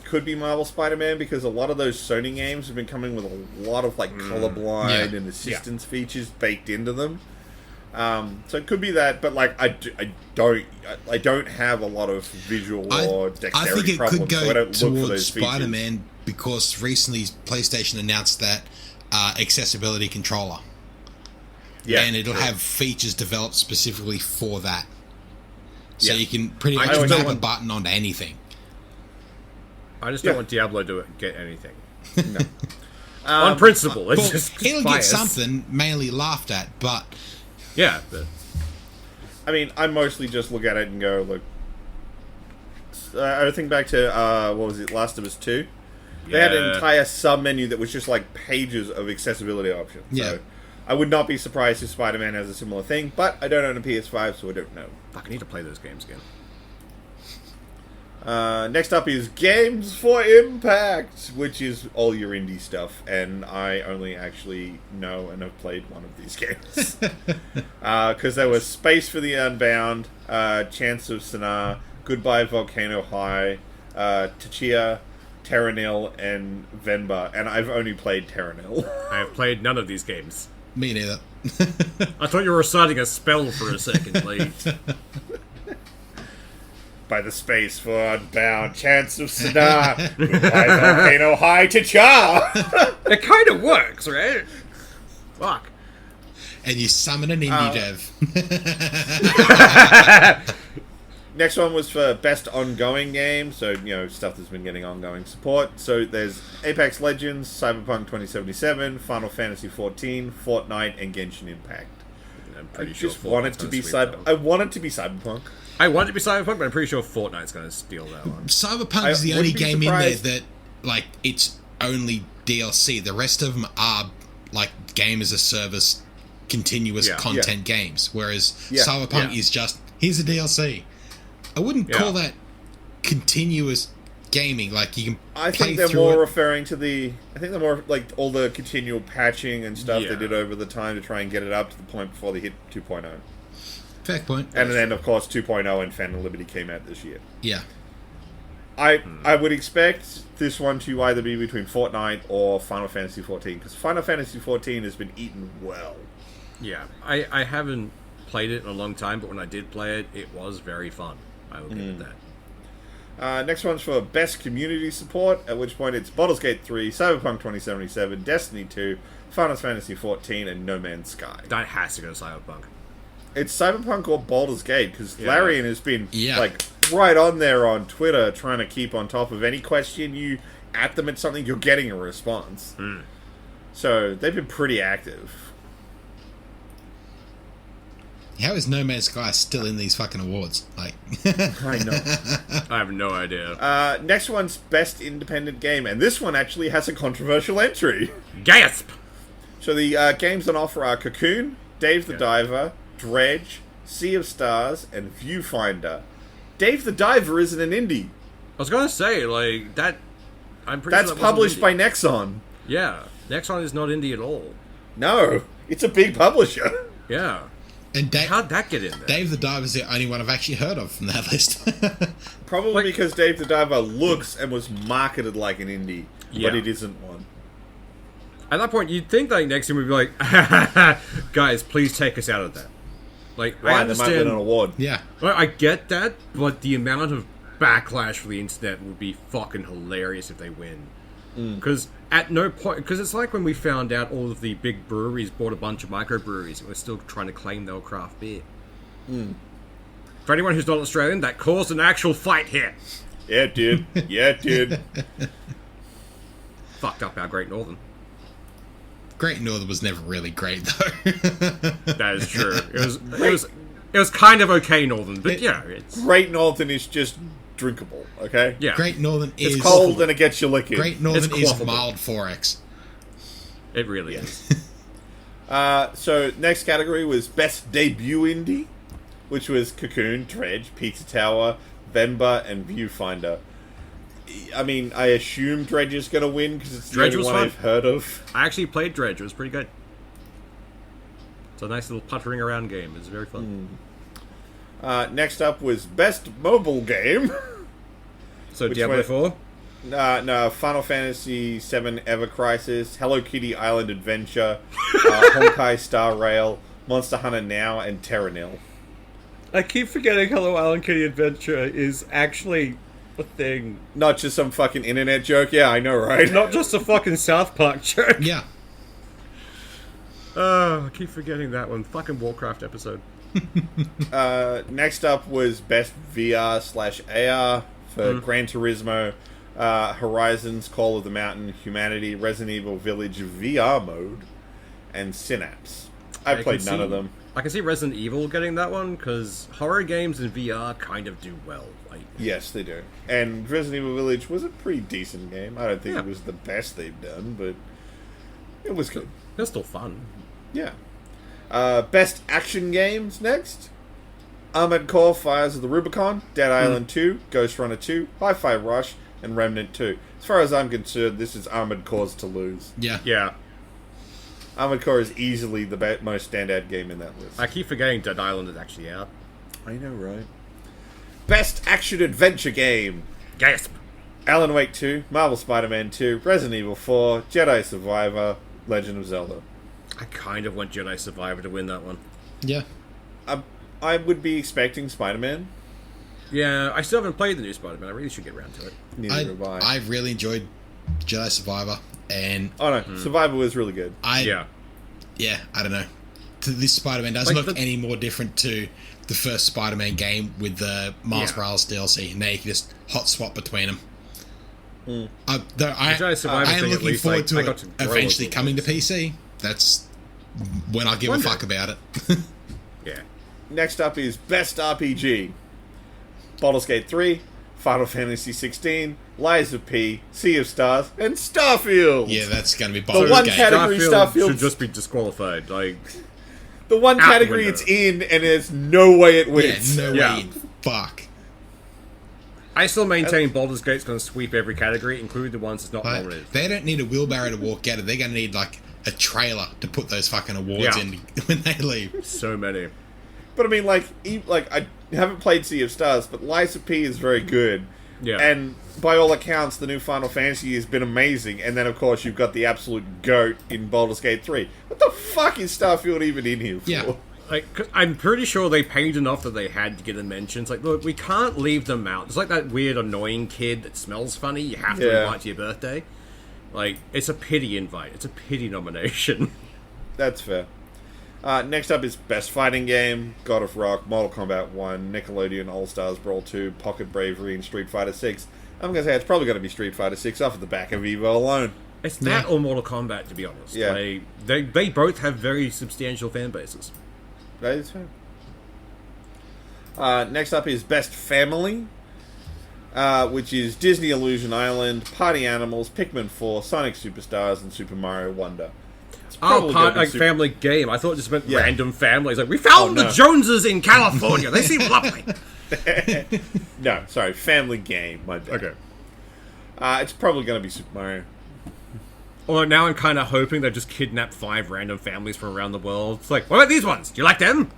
S2: Could be Marvel Spider-Man, because a lot of those Sony games have been coming with a lot of colorblind
S3: Yeah.
S2: and assistance features baked into them. So it could be that, but I don't have a lot of visual or
S3: I
S2: dexterity
S3: think it
S2: problems,
S3: could go
S2: so I don't look for
S3: towards
S2: those features.
S3: Spider-Man because recently PlayStation announced that accessibility controller.
S2: Yeah,
S3: and it'll
S2: true.
S3: have features developed specifically for that. So
S2: Yeah.
S3: you can pretty
S2: I
S3: much
S2: always
S3: map a
S2: want-
S3: button onto anything.
S4: I just don't
S2: Yeah.
S4: want Diablo to get anything.
S2: No.
S4: On principle, it's
S3: Well,
S4: just
S3: it'll
S4: bias.
S3: get something mainly laughed at, but
S4: Yeah, but
S2: I mean, I mostly just look at it and go, look. I think back to what was it, Last of Us 2? They had an
S4: Yeah.
S2: entire sub-menu that was just pages of accessibility options.
S3: Yeah.
S2: So I would not be surprised if Spider-Man has a similar thing, but I don't own a PS5, so I don't know.
S4: fuck, I need to play those games again.
S2: Next up is Games for Impact, which is all your indie stuff, and I only actually know and have played one of these games. Because there was Space for the Unbound, Chance of Sanaa, Goodbye Volcano High, Tachia, Terranil, and Venba, and I've only played Terranil.
S4: I have played none of these games.
S3: me neither.
S4: I thought you were reciting a spell for a second, like...
S2: By the Space for Unbound, Chance of Sanaa, Goodbye Volcano High, Tachia!
S4: It kind of works, right? Fuck.
S3: And you summon an indie dev.
S2: Next one was for best ongoing game, so stuff that's been getting ongoing support. So there's Apex Legends, Cyberpunk 2077, Final Fantasy 14, Fortnite, and Genshin Impact.
S4: I'm
S2: I
S4: pretty sure
S2: just want it
S4: Fortnite's
S2: to
S4: gonna
S2: be
S4: sweep that one.
S2: I want it to be Cyberpunk.
S4: I want it to be Cyberpunk, but I'm pretty sure Fortnite's going to steal that one.
S3: Cyberpunk
S2: I
S3: is the only
S2: wouldn't be
S3: game in there
S2: surprised-
S3: that it's only DLC. The rest of them are game as a service, continuous
S4: Yeah.
S3: content games. Whereas
S2: Yeah.
S3: Cyberpunk
S4: Yeah.
S3: is just here's a DLC. I wouldn't
S4: Yeah.
S3: call that continuous gaming. You can
S2: I
S3: play
S2: think they're
S3: through
S2: more
S3: it.
S2: referring to I think they're more all the continual patching and stuff
S4: Yeah.
S2: they did over the time to try and get it up to the point before they hit 2.0.
S3: Fair point.
S2: And then, of course, 2.0 and Phantom Liberty came out this year.
S3: Yeah.
S2: I would expect this one to either be between Fortnite or Final Fantasy 14, because Final Fantasy 14 has been eaten well.
S4: Yeah, I haven't played it in a long time, but when I did play it, it was very fun. I will give it that.
S2: Next one's for best community support, at which point it's Baldur's Gate 3, Cyberpunk 2077, Destiny 2, Final Fantasy 14, and No Man's Sky.
S4: That has to go to Cyberpunk.
S2: It's Cyberpunk or Baldur's Gate, because
S4: Yeah.
S2: Larian has been
S3: Yeah.
S2: right on there on Twitter trying to keep on top of any question you at them at something, you're getting a response. So they've been pretty active.
S3: How is No Man's Sky still in these fucking awards? Like,
S2: I know.
S4: I have no idea.
S2: Next one's Best Independent Game, and this one actually has a controversial entry.
S4: Gasp!
S2: So the games on offer are Cocoon, Dave the Diver, Dredge, Sea of Stars, and Viewfinder. Dave the Diver isn't an indie.
S4: I was gonna say, like, that... I'm pretty
S2: That's
S4: sure that wasn't
S2: published
S4: indie.
S2: by Nexon.
S4: Yeah. Nexon is not indie at all.
S2: No, it's a big publisher.
S4: Yeah.
S3: and
S4: How'd that get in there?
S3: Dave the Diver's the only one I've actually heard of from that list.
S2: Probably because Dave the Diver looks and was marketed like an indie,
S4: Yeah.
S2: but it isn't one.
S4: At that point, you'd think, like, Nexon would be like, guys, please take us out of that. Like, I
S2: Right, they might win an
S4: understand...
S2: award.
S3: Yeah.
S4: Well, I get that, but the amount of backlash for the internet would be fucking hilarious if they win. Because at no point... Because it's like when we found out all of the big breweries bought a bunch of microbreweries and were still trying to claim they were craft beer. For anyone who's not Australian, that caused an actual fight here.
S2: Yeah, it did. Yeah, it did.
S4: Fucked up our Great Northern.
S3: Great Northern was never really great, though.
S4: That is true. It was kind of okay Northern, but yeah, it's...
S2: Great Northern is just drinkable, okay?
S4: Yeah.
S3: Great Northern is...
S2: It's cold and it gets you licking.
S3: Great Northern
S4: It's
S3: is
S4: quaffable.
S3: mild 4X.
S4: It really is.
S2: So, next category was Best Debut Indie, which was Cocoon, Dredge, Pizza Tower, Venba, and Viewfinder. I mean, I assume Dredge is going to win because it's the
S4: Dredge
S2: only
S4: was
S2: one
S4: fun.
S2: I've heard of.
S4: I actually played Dredge. It was pretty good. It's a nice little puttering around game. It's very fun.
S2: Next up was Best Mobile Game.
S4: So
S2: Which
S4: Diablo
S2: way-
S4: 4?
S2: No, Final Fantasy VII Ever Crisis, Hello Kitty Island Adventure, Honkai Star Rail, Monster Hunter Now, and Terranil.
S4: I keep forgetting Hello Island Kitty Adventure is actually a thing.
S2: Not just some fucking internet joke. Yeah, I know, right?
S4: Not just a fucking South Park joke.
S3: Yeah.
S4: Oh, I keep forgetting that one. Fucking Warcraft episode.
S2: Next up was Best VR/AR for Gran Turismo, Horizons, Call of the Mountain, Humanity, Resident Evil Village VR mode, and Synapse. I
S4: can
S2: played none
S4: see-
S2: of them.
S4: I can see Resident Evil getting that one, because horror games in VR kind of do well. Like,
S2: Yes, they do. And Resident Evil Village was a pretty decent game. I don't think
S4: Yeah.
S2: it was the best they've done, but it was good.
S4: they're still fun.
S2: Yeah. Best action games next. Armored Core Fires of the Rubicon, Dead Island 2, Ghost Runner 2, Hi-Fi Rush, and Remnant 2. As far as I'm concerned, this is Armored Core's to lose.
S3: Yeah.
S4: Yeah.
S2: Armored Core is easily the most standout game in that list.
S4: I keep forgetting Dead Island is actually out.
S2: I know, right? Best action adventure game.
S4: Gasp!
S2: Alan Wake 2, Marvel Spider-Man 2, Resident Evil 4, Jedi Survivor, Legend of Zelda.
S4: I kind of want Jedi Survivor to win that one.
S3: Yeah.
S2: I would be expecting Spider-Man.
S4: Yeah, I still haven't played the new Spider-Man. I really should get around to it.
S2: Neither have I.
S3: I really enjoyed Jedi Survivor, and
S2: Oh no, Survivor was really good.
S3: yeah, I don't know. This Spider-Man doesn't
S4: Like
S3: look
S4: the-
S3: any more different to the first Spider-Man game with the Miles
S4: Yeah.
S3: Morales DLC, and now you can just hot swap between them. Though
S4: Jedi Survivor
S3: I am
S4: thing, at
S3: looking
S4: least,
S3: forward
S4: like,
S3: to
S4: I
S3: it
S4: got to grow
S3: eventually
S4: a little
S3: coming to
S4: bit.
S3: PC. That's when I'll give
S4: One
S3: a
S4: day.
S3: fuck about it.
S4: Yeah.
S2: Next up is Best RPG. Baldur's Gate 3, Final Fantasy 16, Lies of P, Sea of Stars, and Starfield.
S3: Yeah, that's going to be
S2: The
S3: Baldur's
S2: one
S3: Gate.
S2: category Starfield
S4: should just be disqualified. Like,
S2: The one
S4: Out the
S2: category
S4: window.
S2: it's in, and there's no way it
S3: Yeah,
S2: wins.
S3: no
S4: Yeah.
S3: way. in fuck.
S4: I still maintain Baldur's Gate's going to sweep every category, including the ones that's not
S3: Like,
S4: nominated.
S3: they don't need a wheelbarrow to walk out of. They're going to need like a trailer to put those fucking awards
S4: Yeah.
S3: in when they leave.
S4: So many.
S2: But I mean, like I haven't played Sea of Stars, but Lies of P is very good.
S4: Yeah.
S2: And by all accounts, the new Final Fantasy has been amazing. And then, of course, you've got the absolute goat in Baldur's Gate 3. What the fuck is Starfield even in here for?
S3: Yeah.
S4: Like, 'cause I'm pretty sure they paid enough that they had to get a mention. It's like, look, we can't leave them out. It's like that weird, annoying kid that smells funny. You have to
S2: Yeah.
S4: invite to your birthday. Like, it's a pity invite. It's a pity nomination.
S2: That's fair. Next up is Best Fighting Game, God of Rock, Mortal Kombat 1, Nickelodeon All-Stars Brawl 2, Pocket Bravery, and Street Fighter 6. I'm going to say it's probably going to be Street Fighter 6 off of the back of Evo alone.
S4: It's that or Mortal Kombat, to be honest.
S2: Yeah.
S4: They both have very substantial fan bases.
S2: That is fair. Next up is Best Family, which is Disney Illusion Island, Party Animals, Pikmin 4, Sonic Superstars, and Super Mario Wonder.
S4: Family game. I thought it just meant random families. Like, we found the Joneses in California. They seem lovely.
S2: No, sorry, family game. My bad.
S4: Okay.
S2: It's probably going to be Super Mario.
S4: Although now I'm kind of hoping they've just kidnapped 5 random families from around the world. It's like, what about these ones? Do you like them?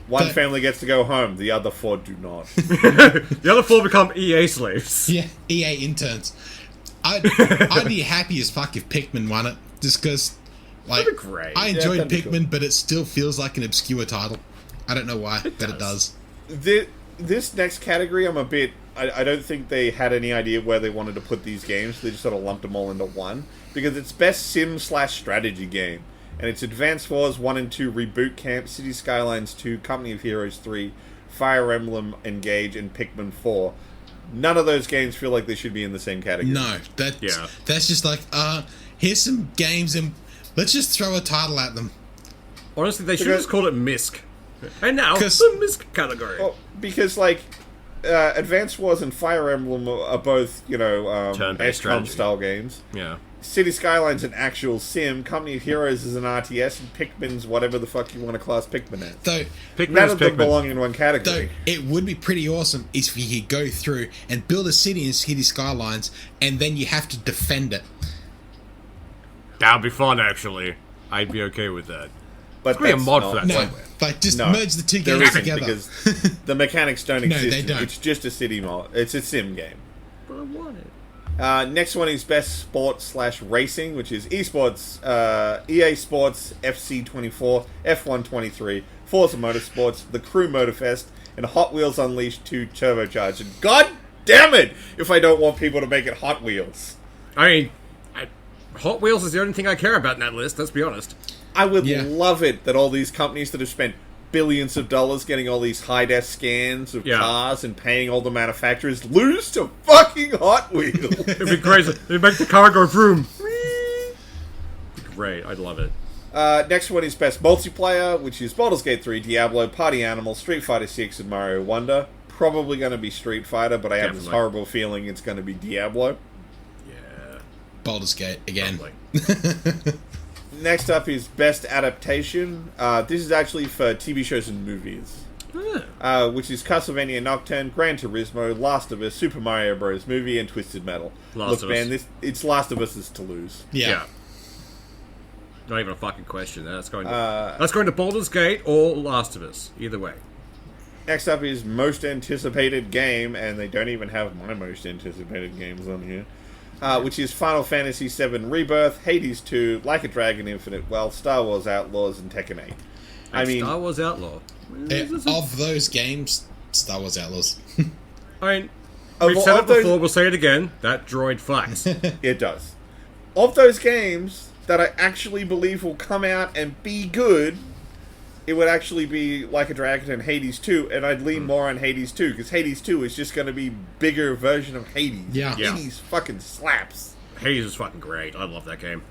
S2: One family gets to go home, the other 4 do not.
S4: The other 4 become EA slaves.
S3: Yeah, EA interns. I'd be happy as fuck if Pikmin won it, just because, like,
S4: That'd be great.
S3: I enjoyed
S2: that'd be
S3: Pikmin,
S2: cool.
S3: but it still feels like an obscure title. I don't know why, but it does.
S2: This next category, I'm a bit... I don't think they had any idea where they wanted to put these games. They just sort of lumped them all into one. Because it's Best Sim/Strategy Game. And it's Advance Wars 1 and 2, Reboot Camp, City Skylines 2, Company of Heroes 3, Fire Emblem Engage, and Pikmin 4. None of those games feel like they should be in the same category.
S3: No, that's just like, here's some games and let's just throw a title at them.
S4: Honestly, they should have just called it MISC. And now,
S3: 'Cause-
S4: the MISC category.
S2: Well, because, like, Advance Wars and Fire Emblem are both,
S4: Turn-based
S2: XCOM
S4: strategy.
S2: style games.
S4: Yeah.
S2: City Skylines an actual sim. Company of Heroes is an RTS, and Pikmin's whatever the fuck you want to class Pikmin as.
S3: Though,
S2: None of them belong in one
S3: though
S2: category.
S3: it would be pretty awesome if you could go through and build a city in City Skylines, and then you have to defend it.
S4: That'd be fun, actually. I'd be okay with that.
S2: But
S4: There's
S2: that's
S4: gotta be a mod
S2: not-
S4: for that
S3: No,
S4: somewhere.
S3: like just
S2: No,
S3: merge the two
S2: there
S3: games
S2: isn't,
S3: together.
S2: because the mechanics don't
S3: No,
S2: exist.
S3: they don't.
S2: It's just a city mod. It's a sim game.
S4: But I want it.
S2: Next one is Best Sports/Racing, which is esports, EA Sports, FC24, F123, Forza Motorsports, The Crew Motorfest, and Hot Wheels Unleashed 2 Turbocharged. And god damn it, if I don't want people to make it Hot Wheels.
S4: I mean, Hot Wheels is the only thing I care about in that list, let's be honest.
S2: I would
S3: Yeah.
S2: love it that all these companies that have spent billions of dollars getting all these high-def scans of
S4: Yeah.
S2: cars and paying all the manufacturers lose to fucking Hot Wheels.
S4: It'd be crazy. It'd make the car go vroom. Great, I'd love it.
S2: Next one is Best Multiplayer, which is Baldur's Gate 3, Diablo, Party Animals, Street Fighter 6, and Mario Wonder. Probably going to be Street Fighter, but I have this
S4: Definitely.
S2: horrible feeling it's going to be Diablo.
S4: Yeah.
S3: Baldur's Gate again.
S4: Lovely.
S2: Next up is Best Adaptation. This is actually for TV shows and movies. Which is Castlevania Nocturne, Gran Turismo, Last of Us, Super Mario Bros. Movie, and Twisted Metal.
S4: Last of Us.
S2: It's Last of Us is to lose.
S3: Yeah.
S4: Not even a fucking question. That's going to Baldur's Gate or Last of Us. Either way.
S2: Next up is Most Anticipated Game, and they don't even have my most anticipated games on here. Which is Final Fantasy VII Rebirth, Hades 2, Like a Dragon Infinite Wealth, Star Wars Outlaws, and Tekken 8. I mean,
S4: Star Wars Outlaw.
S3: Of those games, Star Wars Outlaws.
S4: I mean,
S2: Of
S4: we've
S2: all-
S4: said it
S2: of those-
S4: before, we'll say it again. That droid fucks.
S2: it does. Of those games that I actually believe will come out and be good, it would actually be Like a Dragon and Hades 2, and I'd lean more on Hades 2, because Hades 2 is just going to be bigger version of Hades.
S3: Yeah.
S4: Yeah.
S2: Hades fucking slaps.
S4: Hades is fucking great. I love that game.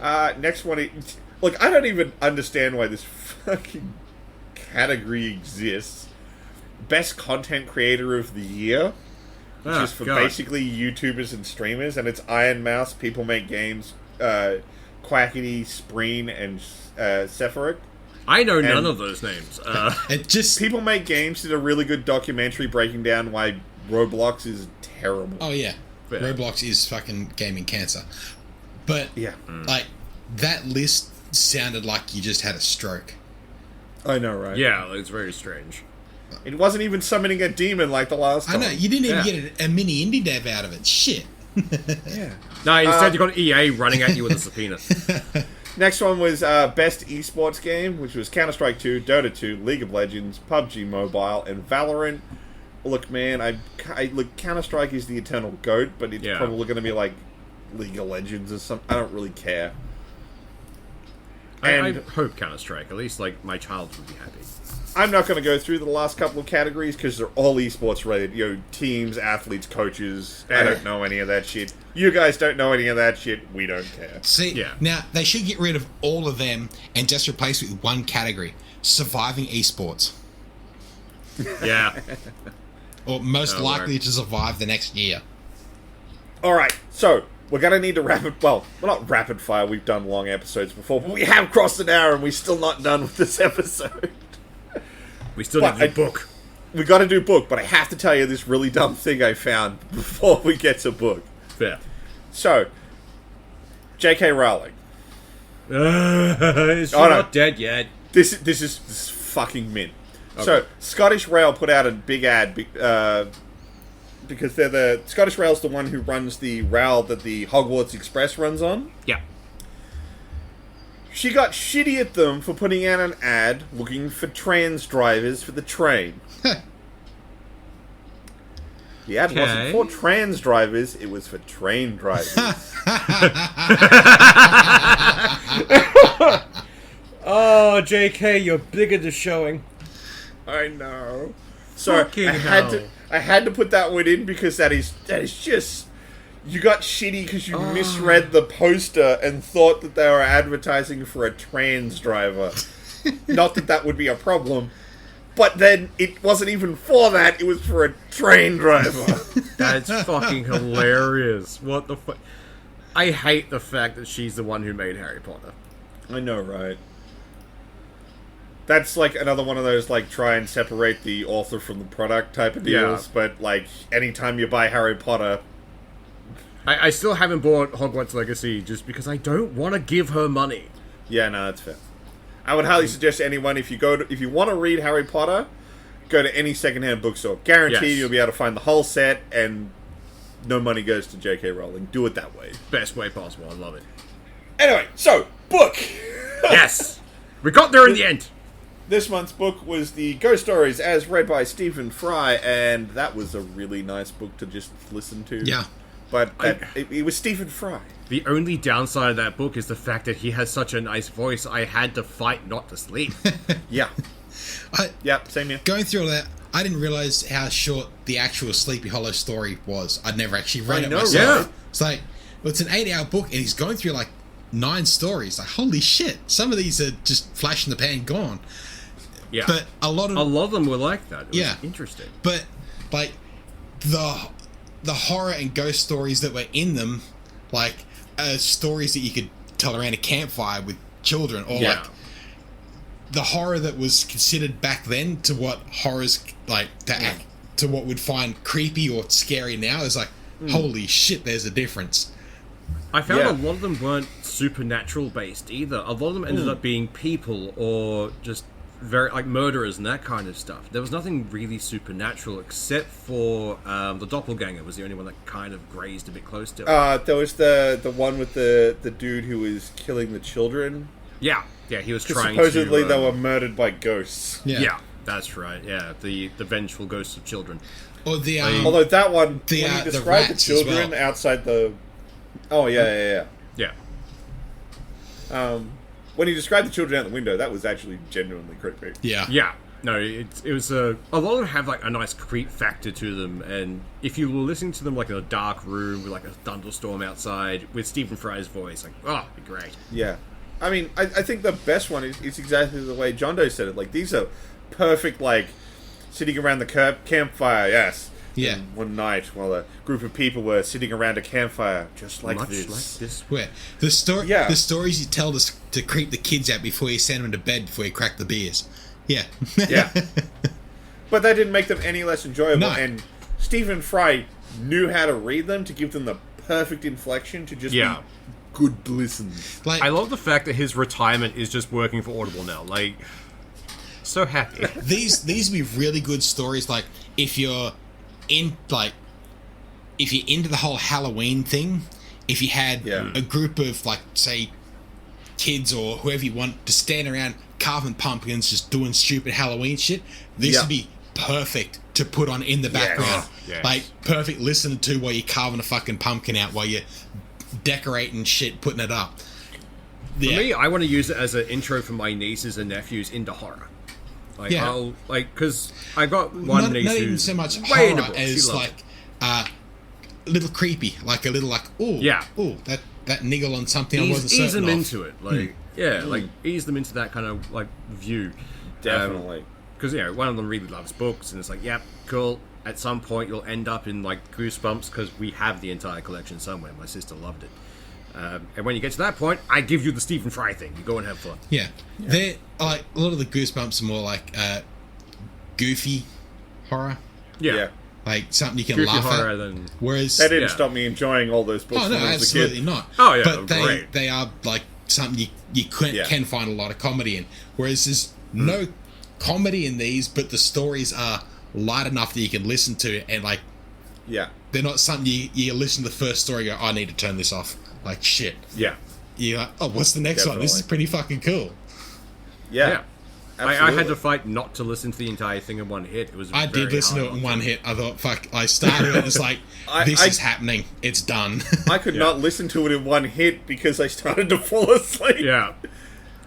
S2: Next one, look, I don't even understand why this fucking category exists. Best Content Creator of the Year, which is for basically YouTubers and streamers, and it's Iron Mouse, People Make Games, Quackity, Spreen, and Sephiric.
S4: I know none
S2: and-
S4: of those names.
S3: It just
S2: People Make Games did a really good documentary breaking down why Roblox is terrible.
S3: Oh yeah,
S4: Fair.
S3: Roblox is fucking gaming cancer. But
S2: Yeah,
S3: like that list sounded like you just had a stroke.
S2: I know, right?
S4: yeah, it's very strange.
S2: It wasn't even summoning a demon like the last
S3: I
S2: time.
S3: know you didn't even
S4: Yeah.
S3: get a mini indie dev out of it. Shit.
S2: Yeah.
S4: No, instead you got EA running at you with a subpoena.
S2: Next one was Best Esports Game, which was Counter-Strike 2, Dota 2, League of Legends, PUBG Mobile, and Valorant. Look, man, look, Counter-Strike is the eternal GOAT, but it's
S4: Yeah.
S2: probably going to be like League of Legends or something. I don't really care.
S4: I hope Counter-Strike. At least, like, my child would be happy.
S2: I'm not going to go through the last couple of categories because they're all esports related. You know, teams, athletes, coaches. I don't know any of that shit. You guys don't know any of that shit. We don't care.
S3: See, now they should get rid of all of them and just replace it with one category: surviving esports.
S4: Yeah.
S3: Or most likely to survive the next year.
S2: All right, so we're going to need to well, we're not rapid fire. We've done long episodes before, but we have crossed an hour and we're still not done with this episode.
S4: We still need to do book.
S2: We got to do book, but I have to tell you this really dumb thing I found before we get to book.
S4: Fair.
S2: So, J.K. Rowling.
S4: She's not dead yet.
S2: This is fucking mint. Okay. So, Scottish Rail put out a big ad because they're the Scottish Rail's the one who runs the rail that the Hogwarts Express runs on.
S4: Yeah.
S2: She got shitty at them for putting out an ad looking for trans drivers for the train. The ad wasn't for trans drivers, it was for train drivers.
S4: Oh, JK, you're bigger than showing.
S2: I know. So I had to put that one in because that is just... You got shitty because you misread the poster and thought that they were advertising for a trans driver. Not that that would be a problem, but then it wasn't even for that, it was for a train driver.
S4: That's fucking hilarious. What the fuck? I hate the fact that she's the one who made Harry Potter.
S2: I know, right? That's like another one of those, like, try and separate the author from the product type of deals, but, like, anytime you buy Harry Potter...
S4: I still haven't bought Hogwarts Legacy just because I don't want to give her money.
S2: Yeah, no, that's fair. I would highly suggest to anyone, if you want to read Harry Potter, go to any secondhand bookstore. Guaranteed you'll be able to find the whole set, and no money goes to J.K. Rowling. Do it that way.
S4: Best way possible. I love it.
S2: Anyway, so, book!
S4: Yes! We got there in the end!
S2: This month's book was The Ghost Stories, as read by Stephen Fry, and that was a really nice book to just listen to.
S3: Yeah.
S2: But it was Stephen Fry.
S4: The only downside of that book is the fact that he has such a nice voice, I had to fight not to sleep.
S2: Yeah. Same here.
S3: Going through all that, I didn't realize how short the actual Sleepy Hollow story was. I'd never actually read it myself.
S4: Yeah.
S3: It's like, well, it's an 8-hour book, and he's going through like 9 stories. Like, holy shit! Some of these are just flash in the pan, gone.
S4: Yeah.
S3: But a lot of
S4: them were like that. It was interesting.
S3: But like the horror and ghost stories that were in them, like stories that you could tell around a campfire with children, or like the horror that was considered back then to what horrors like to what would find creepy or scary now is like, holy shit, there's a difference.
S4: I found a lot of them weren't supernatural based either. A lot of them ended up being people or just very like murderers and that kind of stuff. There was nothing really supernatural except for the doppelganger was the only one that kind of grazed a bit close to it.
S2: There was the one with the dude who was killing the children.
S4: Yeah, he was trying
S2: supposedly
S4: to...
S2: they were murdered by ghosts.
S4: Yeah, that's right. Yeah, the vengeful ghosts of children.
S3: Or the
S2: although that one, when you describe the children outside the... Oh, yeah. When you described the children out the window, that was actually genuinely creepy.
S3: Yeah.
S4: No, it was a lot of them have like a nice creep factor to them, and if you were listening to them like in a dark room with like a thunderstorm outside with Stephen Fry's voice, like, oh, it'd be great.
S2: Yeah. I mean, I think the best one is exactly the way John Doe said it. Like, these are perfect, like, sitting around the campfire, yes.
S3: Yeah.
S2: And one night, while a group of people were sitting around a campfire, just like
S4: Much
S2: this.
S4: like this.
S3: Where the stories you tell to creep the kids out before you send them to bed before you crack the beers. Yeah.
S2: But that didn't make them any less enjoyable.
S3: No.
S2: And Stephen Fry knew how to read them to give them the perfect inflection to just be good listens.
S4: Like, I love the fact that his retirement is just working for Audible now. Like, so happy.
S3: These would be really good stories. Like, if you're into the whole Halloween thing, if you had a group of, like, say, kids or whoever you want to stand around carving pumpkins, just doing stupid Halloween shit, this would be perfect to put on in the background.
S4: Yes.
S3: Like, perfect listening to while you're carving a fucking pumpkin out, while you're decorating shit, putting it up. Yeah.
S4: me, I want to use it as an intro for my nieces and nephews into horror. Like,
S3: Yeah.
S4: I'll because I got one niece
S3: not even
S4: who's
S3: so much
S4: way into
S3: horror
S4: books. She
S3: as
S4: loves
S3: like a little creepy, like a little like
S4: Yeah.
S3: that niggle on something I wasn't
S4: ease
S3: certain
S4: them
S3: of.
S4: into it, like like ease them into that kind of like view.
S2: Definitely.
S4: Because one of them really loves books, and it's like, yep, cool. At some point, you'll end up in like Goosebumps because we have the entire collection somewhere. My sister loved it, and when you get to that point, I give you the Stephen Fry thing. You go and have fun.
S3: Yeah. They're like a lot of the Goosebumps are more like goofy horror,
S2: Yeah.
S3: like something you can
S4: Goofy
S3: laugh
S4: horror
S3: at.
S4: than
S3: Whereas,
S2: That didn't
S4: Yeah.
S2: stop me enjoying all those books
S3: oh no,
S2: when I was a
S3: absolutely
S2: kid.
S3: not.
S4: Oh, yeah,
S3: but
S4: great.
S3: they are like something you
S2: Yeah.
S3: can find a lot of comedy in. Whereas there's no comedy in these, but the stories are light enough that you can listen to, and like
S2: Yeah.
S3: they're not something you listen to the first story and go, I need to turn this off. Like shit.
S4: Yeah.
S3: You're like, oh, what's the next one? This is
S2: Definitely.
S3: pretty fucking cool.
S2: Yeah.
S4: Yeah. I had
S2: Absolutely.
S4: to fight not to listen to the entire thing in one hit. It was
S3: I
S4: very
S3: did listen to
S4: hard
S3: it in
S4: not
S3: one hit. I thought, fuck, I started it, it's like, this
S2: I-
S3: is happening. It's done.
S2: I could not listen to it in one hit because I started to fall asleep.
S4: Yeah.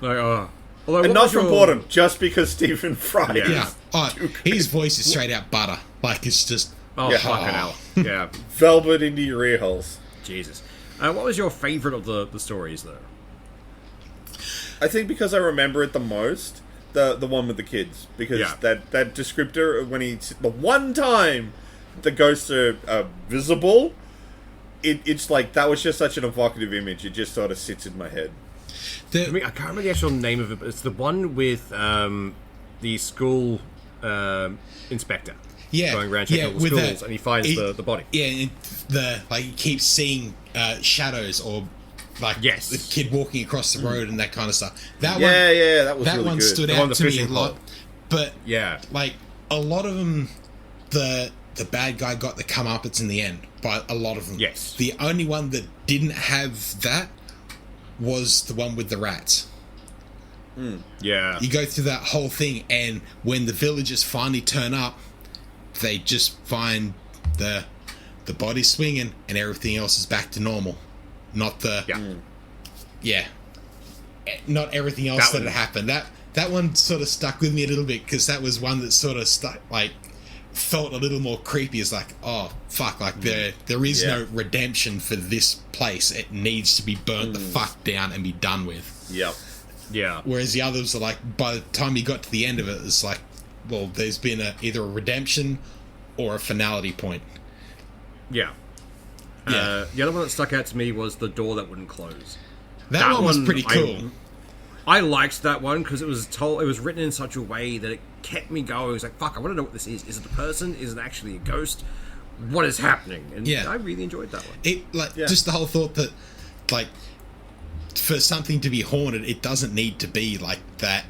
S4: Like, oh. Although,
S2: And
S4: what
S2: not
S4: was
S2: from
S4: your-
S2: boredom, just because Stephen Fry
S4: Yeah.
S3: yeah.
S2: is
S3: Oh, his voice is straight out butter. Like, it's just...
S4: Oh,
S2: Yeah.
S4: fucking hell. Yeah.
S2: velvet into your ear holes.
S4: Jesus. What was your favourite of the stories, though?
S2: I think because I remember it the most, the one with the kids, because
S4: Yeah.
S2: that descriptor when the one time the ghosts are visible, it's like that was just such an evocative image. It just sort of sits in my head.
S4: I mean, I can't remember the actual name of it, but it's the one with the school inspector going around checking all the
S3: with
S4: schools, and he finds the body.
S3: Yeah, and he keeps seeing shadows or like
S4: Yes.
S3: the kid walking across the road and that kind of stuff. That
S2: Yeah, that was
S3: that
S2: really
S3: one
S2: good.
S3: stood
S4: The one
S3: out
S4: with
S3: to
S4: the
S3: me a
S4: fishing
S3: lot.
S4: pole.
S3: But
S4: Yeah.
S3: like a lot of them, the bad guy got the comeuppance in the end. But a lot of them,
S4: Yes.
S3: The only one that didn't have that was the one with the rats.
S4: Yeah.
S3: You go through that whole thing, and when the villagers finally turn up, they just find the body swinging, and everything else is back to normal. Not the
S4: Yeah.
S3: not everything else
S4: That
S3: that
S4: one-
S3: had happened. That one sort of stuck with me a little bit because that was one that sort of stuck like felt a little more creepy. It's like, oh fuck, like there is
S2: Yeah.
S3: no redemption for this place. It needs to be burnt the fuck down and be done with.
S2: Yep.
S4: Yeah.
S3: Whereas the others are like, by the time you got to the end of it, it's like, well, there's been either a redemption or a finality point.
S4: Yeah.
S3: Yeah.
S4: The other one that stuck out to me was the door that wouldn't close.
S3: That one was
S4: one
S3: pretty cool.
S4: I liked that one because it was written in such a way that it kept me going. It was like, fuck, I want to know what this is. Is it a person? Is it actually a ghost? What is happening? And
S3: Yeah.
S4: I really enjoyed that one.
S3: It just the whole thought that like for something to be haunted, it doesn't need to be like that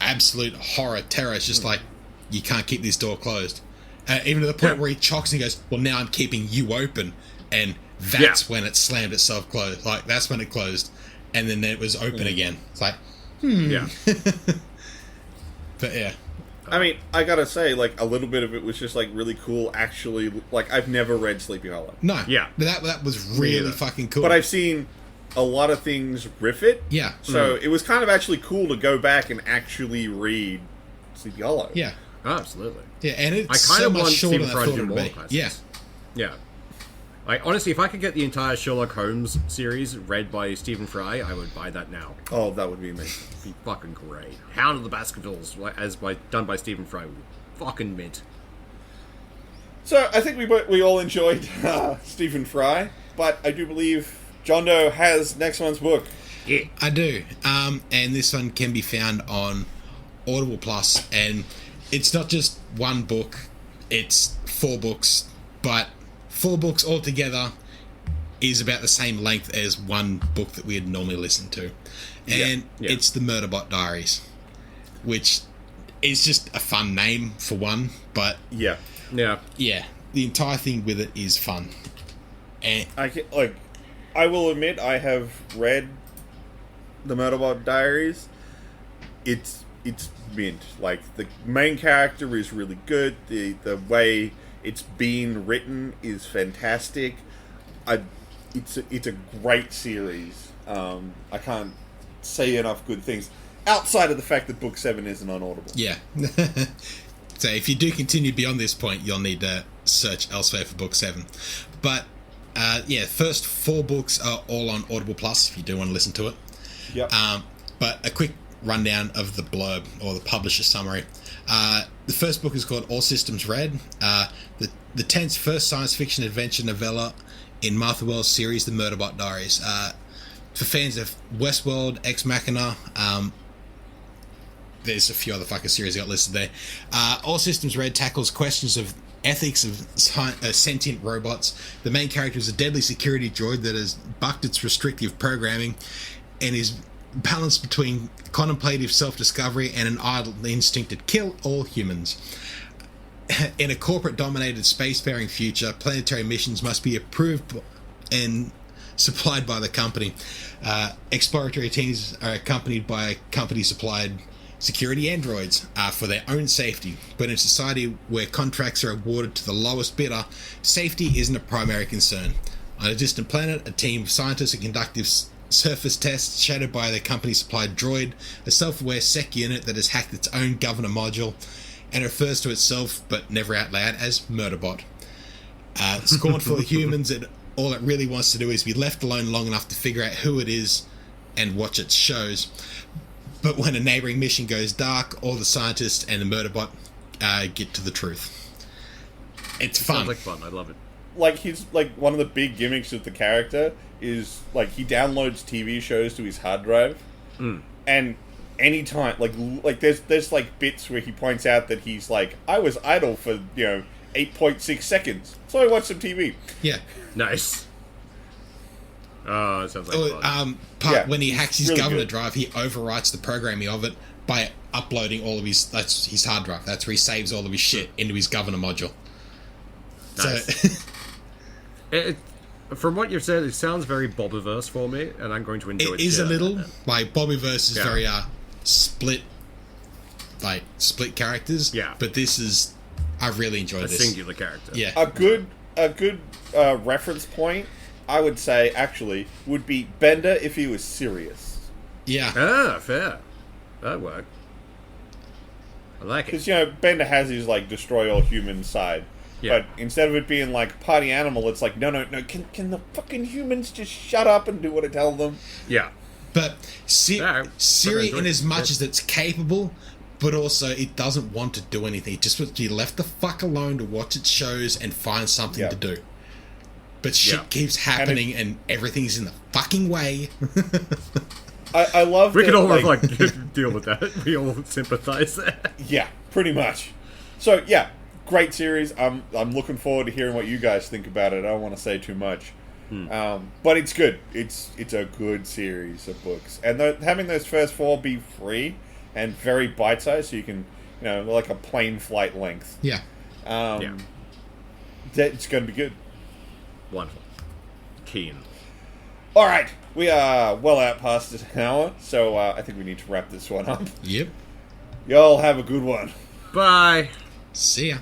S3: absolute horror terror. It's just like you can't keep this door closed. Even to the point where he chocks and he goes, "Well, now I'm keeping you open," and that's when it slammed itself closed. Like that's when it closed, and then it was open again. It's like,
S4: Yeah.
S3: but yeah,
S2: I mean, I gotta say, like, a little bit of it was just, like, really cool, actually. Like, I've never read Sleepy Hollow.
S3: no,
S4: Yeah.
S3: but that was really
S4: neither.
S3: fucking cool.
S2: But I've seen a lot of things riff it.
S3: yeah,
S2: So it was kind of actually cool to go back and actually read Sleepy Hollow.
S3: yeah,
S4: Absolutely.
S3: yeah, and
S4: I
S3: it's
S4: kind
S3: so
S4: of
S3: much
S4: want
S3: shorter
S4: Stephen
S3: than I
S4: Fry to
S3: thought
S4: do
S3: it
S4: more
S3: would be.
S4: classics.
S3: Yeah.
S4: Yeah. Like, honestly, if I could get the entire Sherlock Holmes series read by Stephen Fry, I would buy that now.
S2: Oh, that would be amazing.
S4: It'd be fucking great. Hound of the Baskervilles, done by Stephen Fry, would be fucking mint.
S2: So I think we all enjoyed Stephen Fry, but I do believe John Doe has next month's book.
S4: Yeah.
S3: I do. And this one can be found on Audible Plus, and it's not just one book, it's 4 books, but 4 books altogether is about the same length as one book that we'd normally listen to. And
S4: Yeah.
S3: it's the Murderbot Diaries, which is just a fun name for one, but
S2: Yeah.
S4: Yeah.
S3: yeah, the entire thing with it is fun. And
S2: I will admit I have read the Murderbot Diaries. It's mint. Like, the main character is really good. The way it's being written is fantastic. It's a great series. I can't say enough good things outside of the fact that Book 7 isn't on Audible.
S3: Yeah. So if you do continue beyond this point, you'll need to search elsewhere for Book 7. But first 4 books are all on Audible Plus if you do want to listen to it.
S2: Yep.
S3: But a quick rundown of the blurb or the publisher summary. The first book is called All Systems Red. The 10th first science fiction adventure novella in Martha Wells' series, The Murderbot Diaries. For fans of Westworld, Ex Machina, there's a few other fucking series I got listed there. All Systems Red tackles questions of ethics of sentient robots. The main character is a deadly security droid that has bucked its restrictive programming and is balanced between contemplative self-discovery and an idle instinct to kill all humans. In a corporate-dominated spacefaring future, planetary missions must be approved and supplied by the company. Exploratory teams are accompanied by company-supplied security androids for their own safety. But in a society where contracts are awarded to the lowest bidder, safety isn't a primary concern. On a distant planet, a team of scientists are conducting surface tests shadowed by their company-supplied droid, a self-aware sec unit that has hacked its own governor module and refers to itself, but never out loud, as Murderbot. Scornful of humans, all it really wants to do is be left alone long enough to figure out who it is and watch its shows. But when a neighbouring mission goes dark, all the scientists and the Murderbot get to the truth. It's fun.
S4: Sounds like fun. I love it.
S2: Like, he's like one of the big gimmicks of the character is like he downloads TV shows to his hard drive, and anytime like there's like bits where he points out that he's like, I was idle for 8.6 seconds, so I watched some TV.
S3: Yeah,
S4: nice. It sounds like fun.
S3: When he hacks his
S2: really
S3: governor
S2: good.
S3: drive, he overwrites the programming of it by uploading all of his hard drive. That's where he saves all of his shit into his governor module.
S4: Nice.
S3: So
S4: from what you've said, it sounds very Bobbyverse for me, and I'm going to enjoy it.
S3: It is a little
S4: that.
S3: like Bobbyverse is very split characters.
S4: Yeah.
S3: But this is, I really enjoyed
S4: A
S3: this.
S4: singular character.
S3: Yeah.
S2: A good reference point, I would say, actually, would be Bender if he was serious.
S3: Yeah.
S4: Ah, fair. That worked. I like it.
S2: Because, Bender has his, like, destroy all human side.
S4: Yeah.
S2: But instead of it being, like, party animal, it's like, no, can the fucking humans just shut up and do what I tell them?
S4: Yeah.
S3: But Siri,
S4: Okay,
S3: in as much
S4: yeah.
S3: as it's capable, but also it doesn't want to do anything. It just wants to be left the fuck alone to watch its shows and find something to do. But shit keeps happening and everything's in the fucking way.
S2: I love
S4: We
S2: that,
S4: can all deal with that. We all sympathize there.
S2: Yeah, pretty much. So, yeah, great series. I'm looking forward to hearing what you guys think about it. I don't want to say too much. But it's good. It's a good series of books. And having those first 4 be free and very bite-sized, so you can, like a plane flight length.
S3: Yeah.
S2: It's going to be good.
S4: Wonderful. Keen.
S2: All right, we are well out past an hour, so I think we need to wrap this one up.
S3: Yep.
S2: Y'all have a good one.
S4: Bye.
S3: See ya.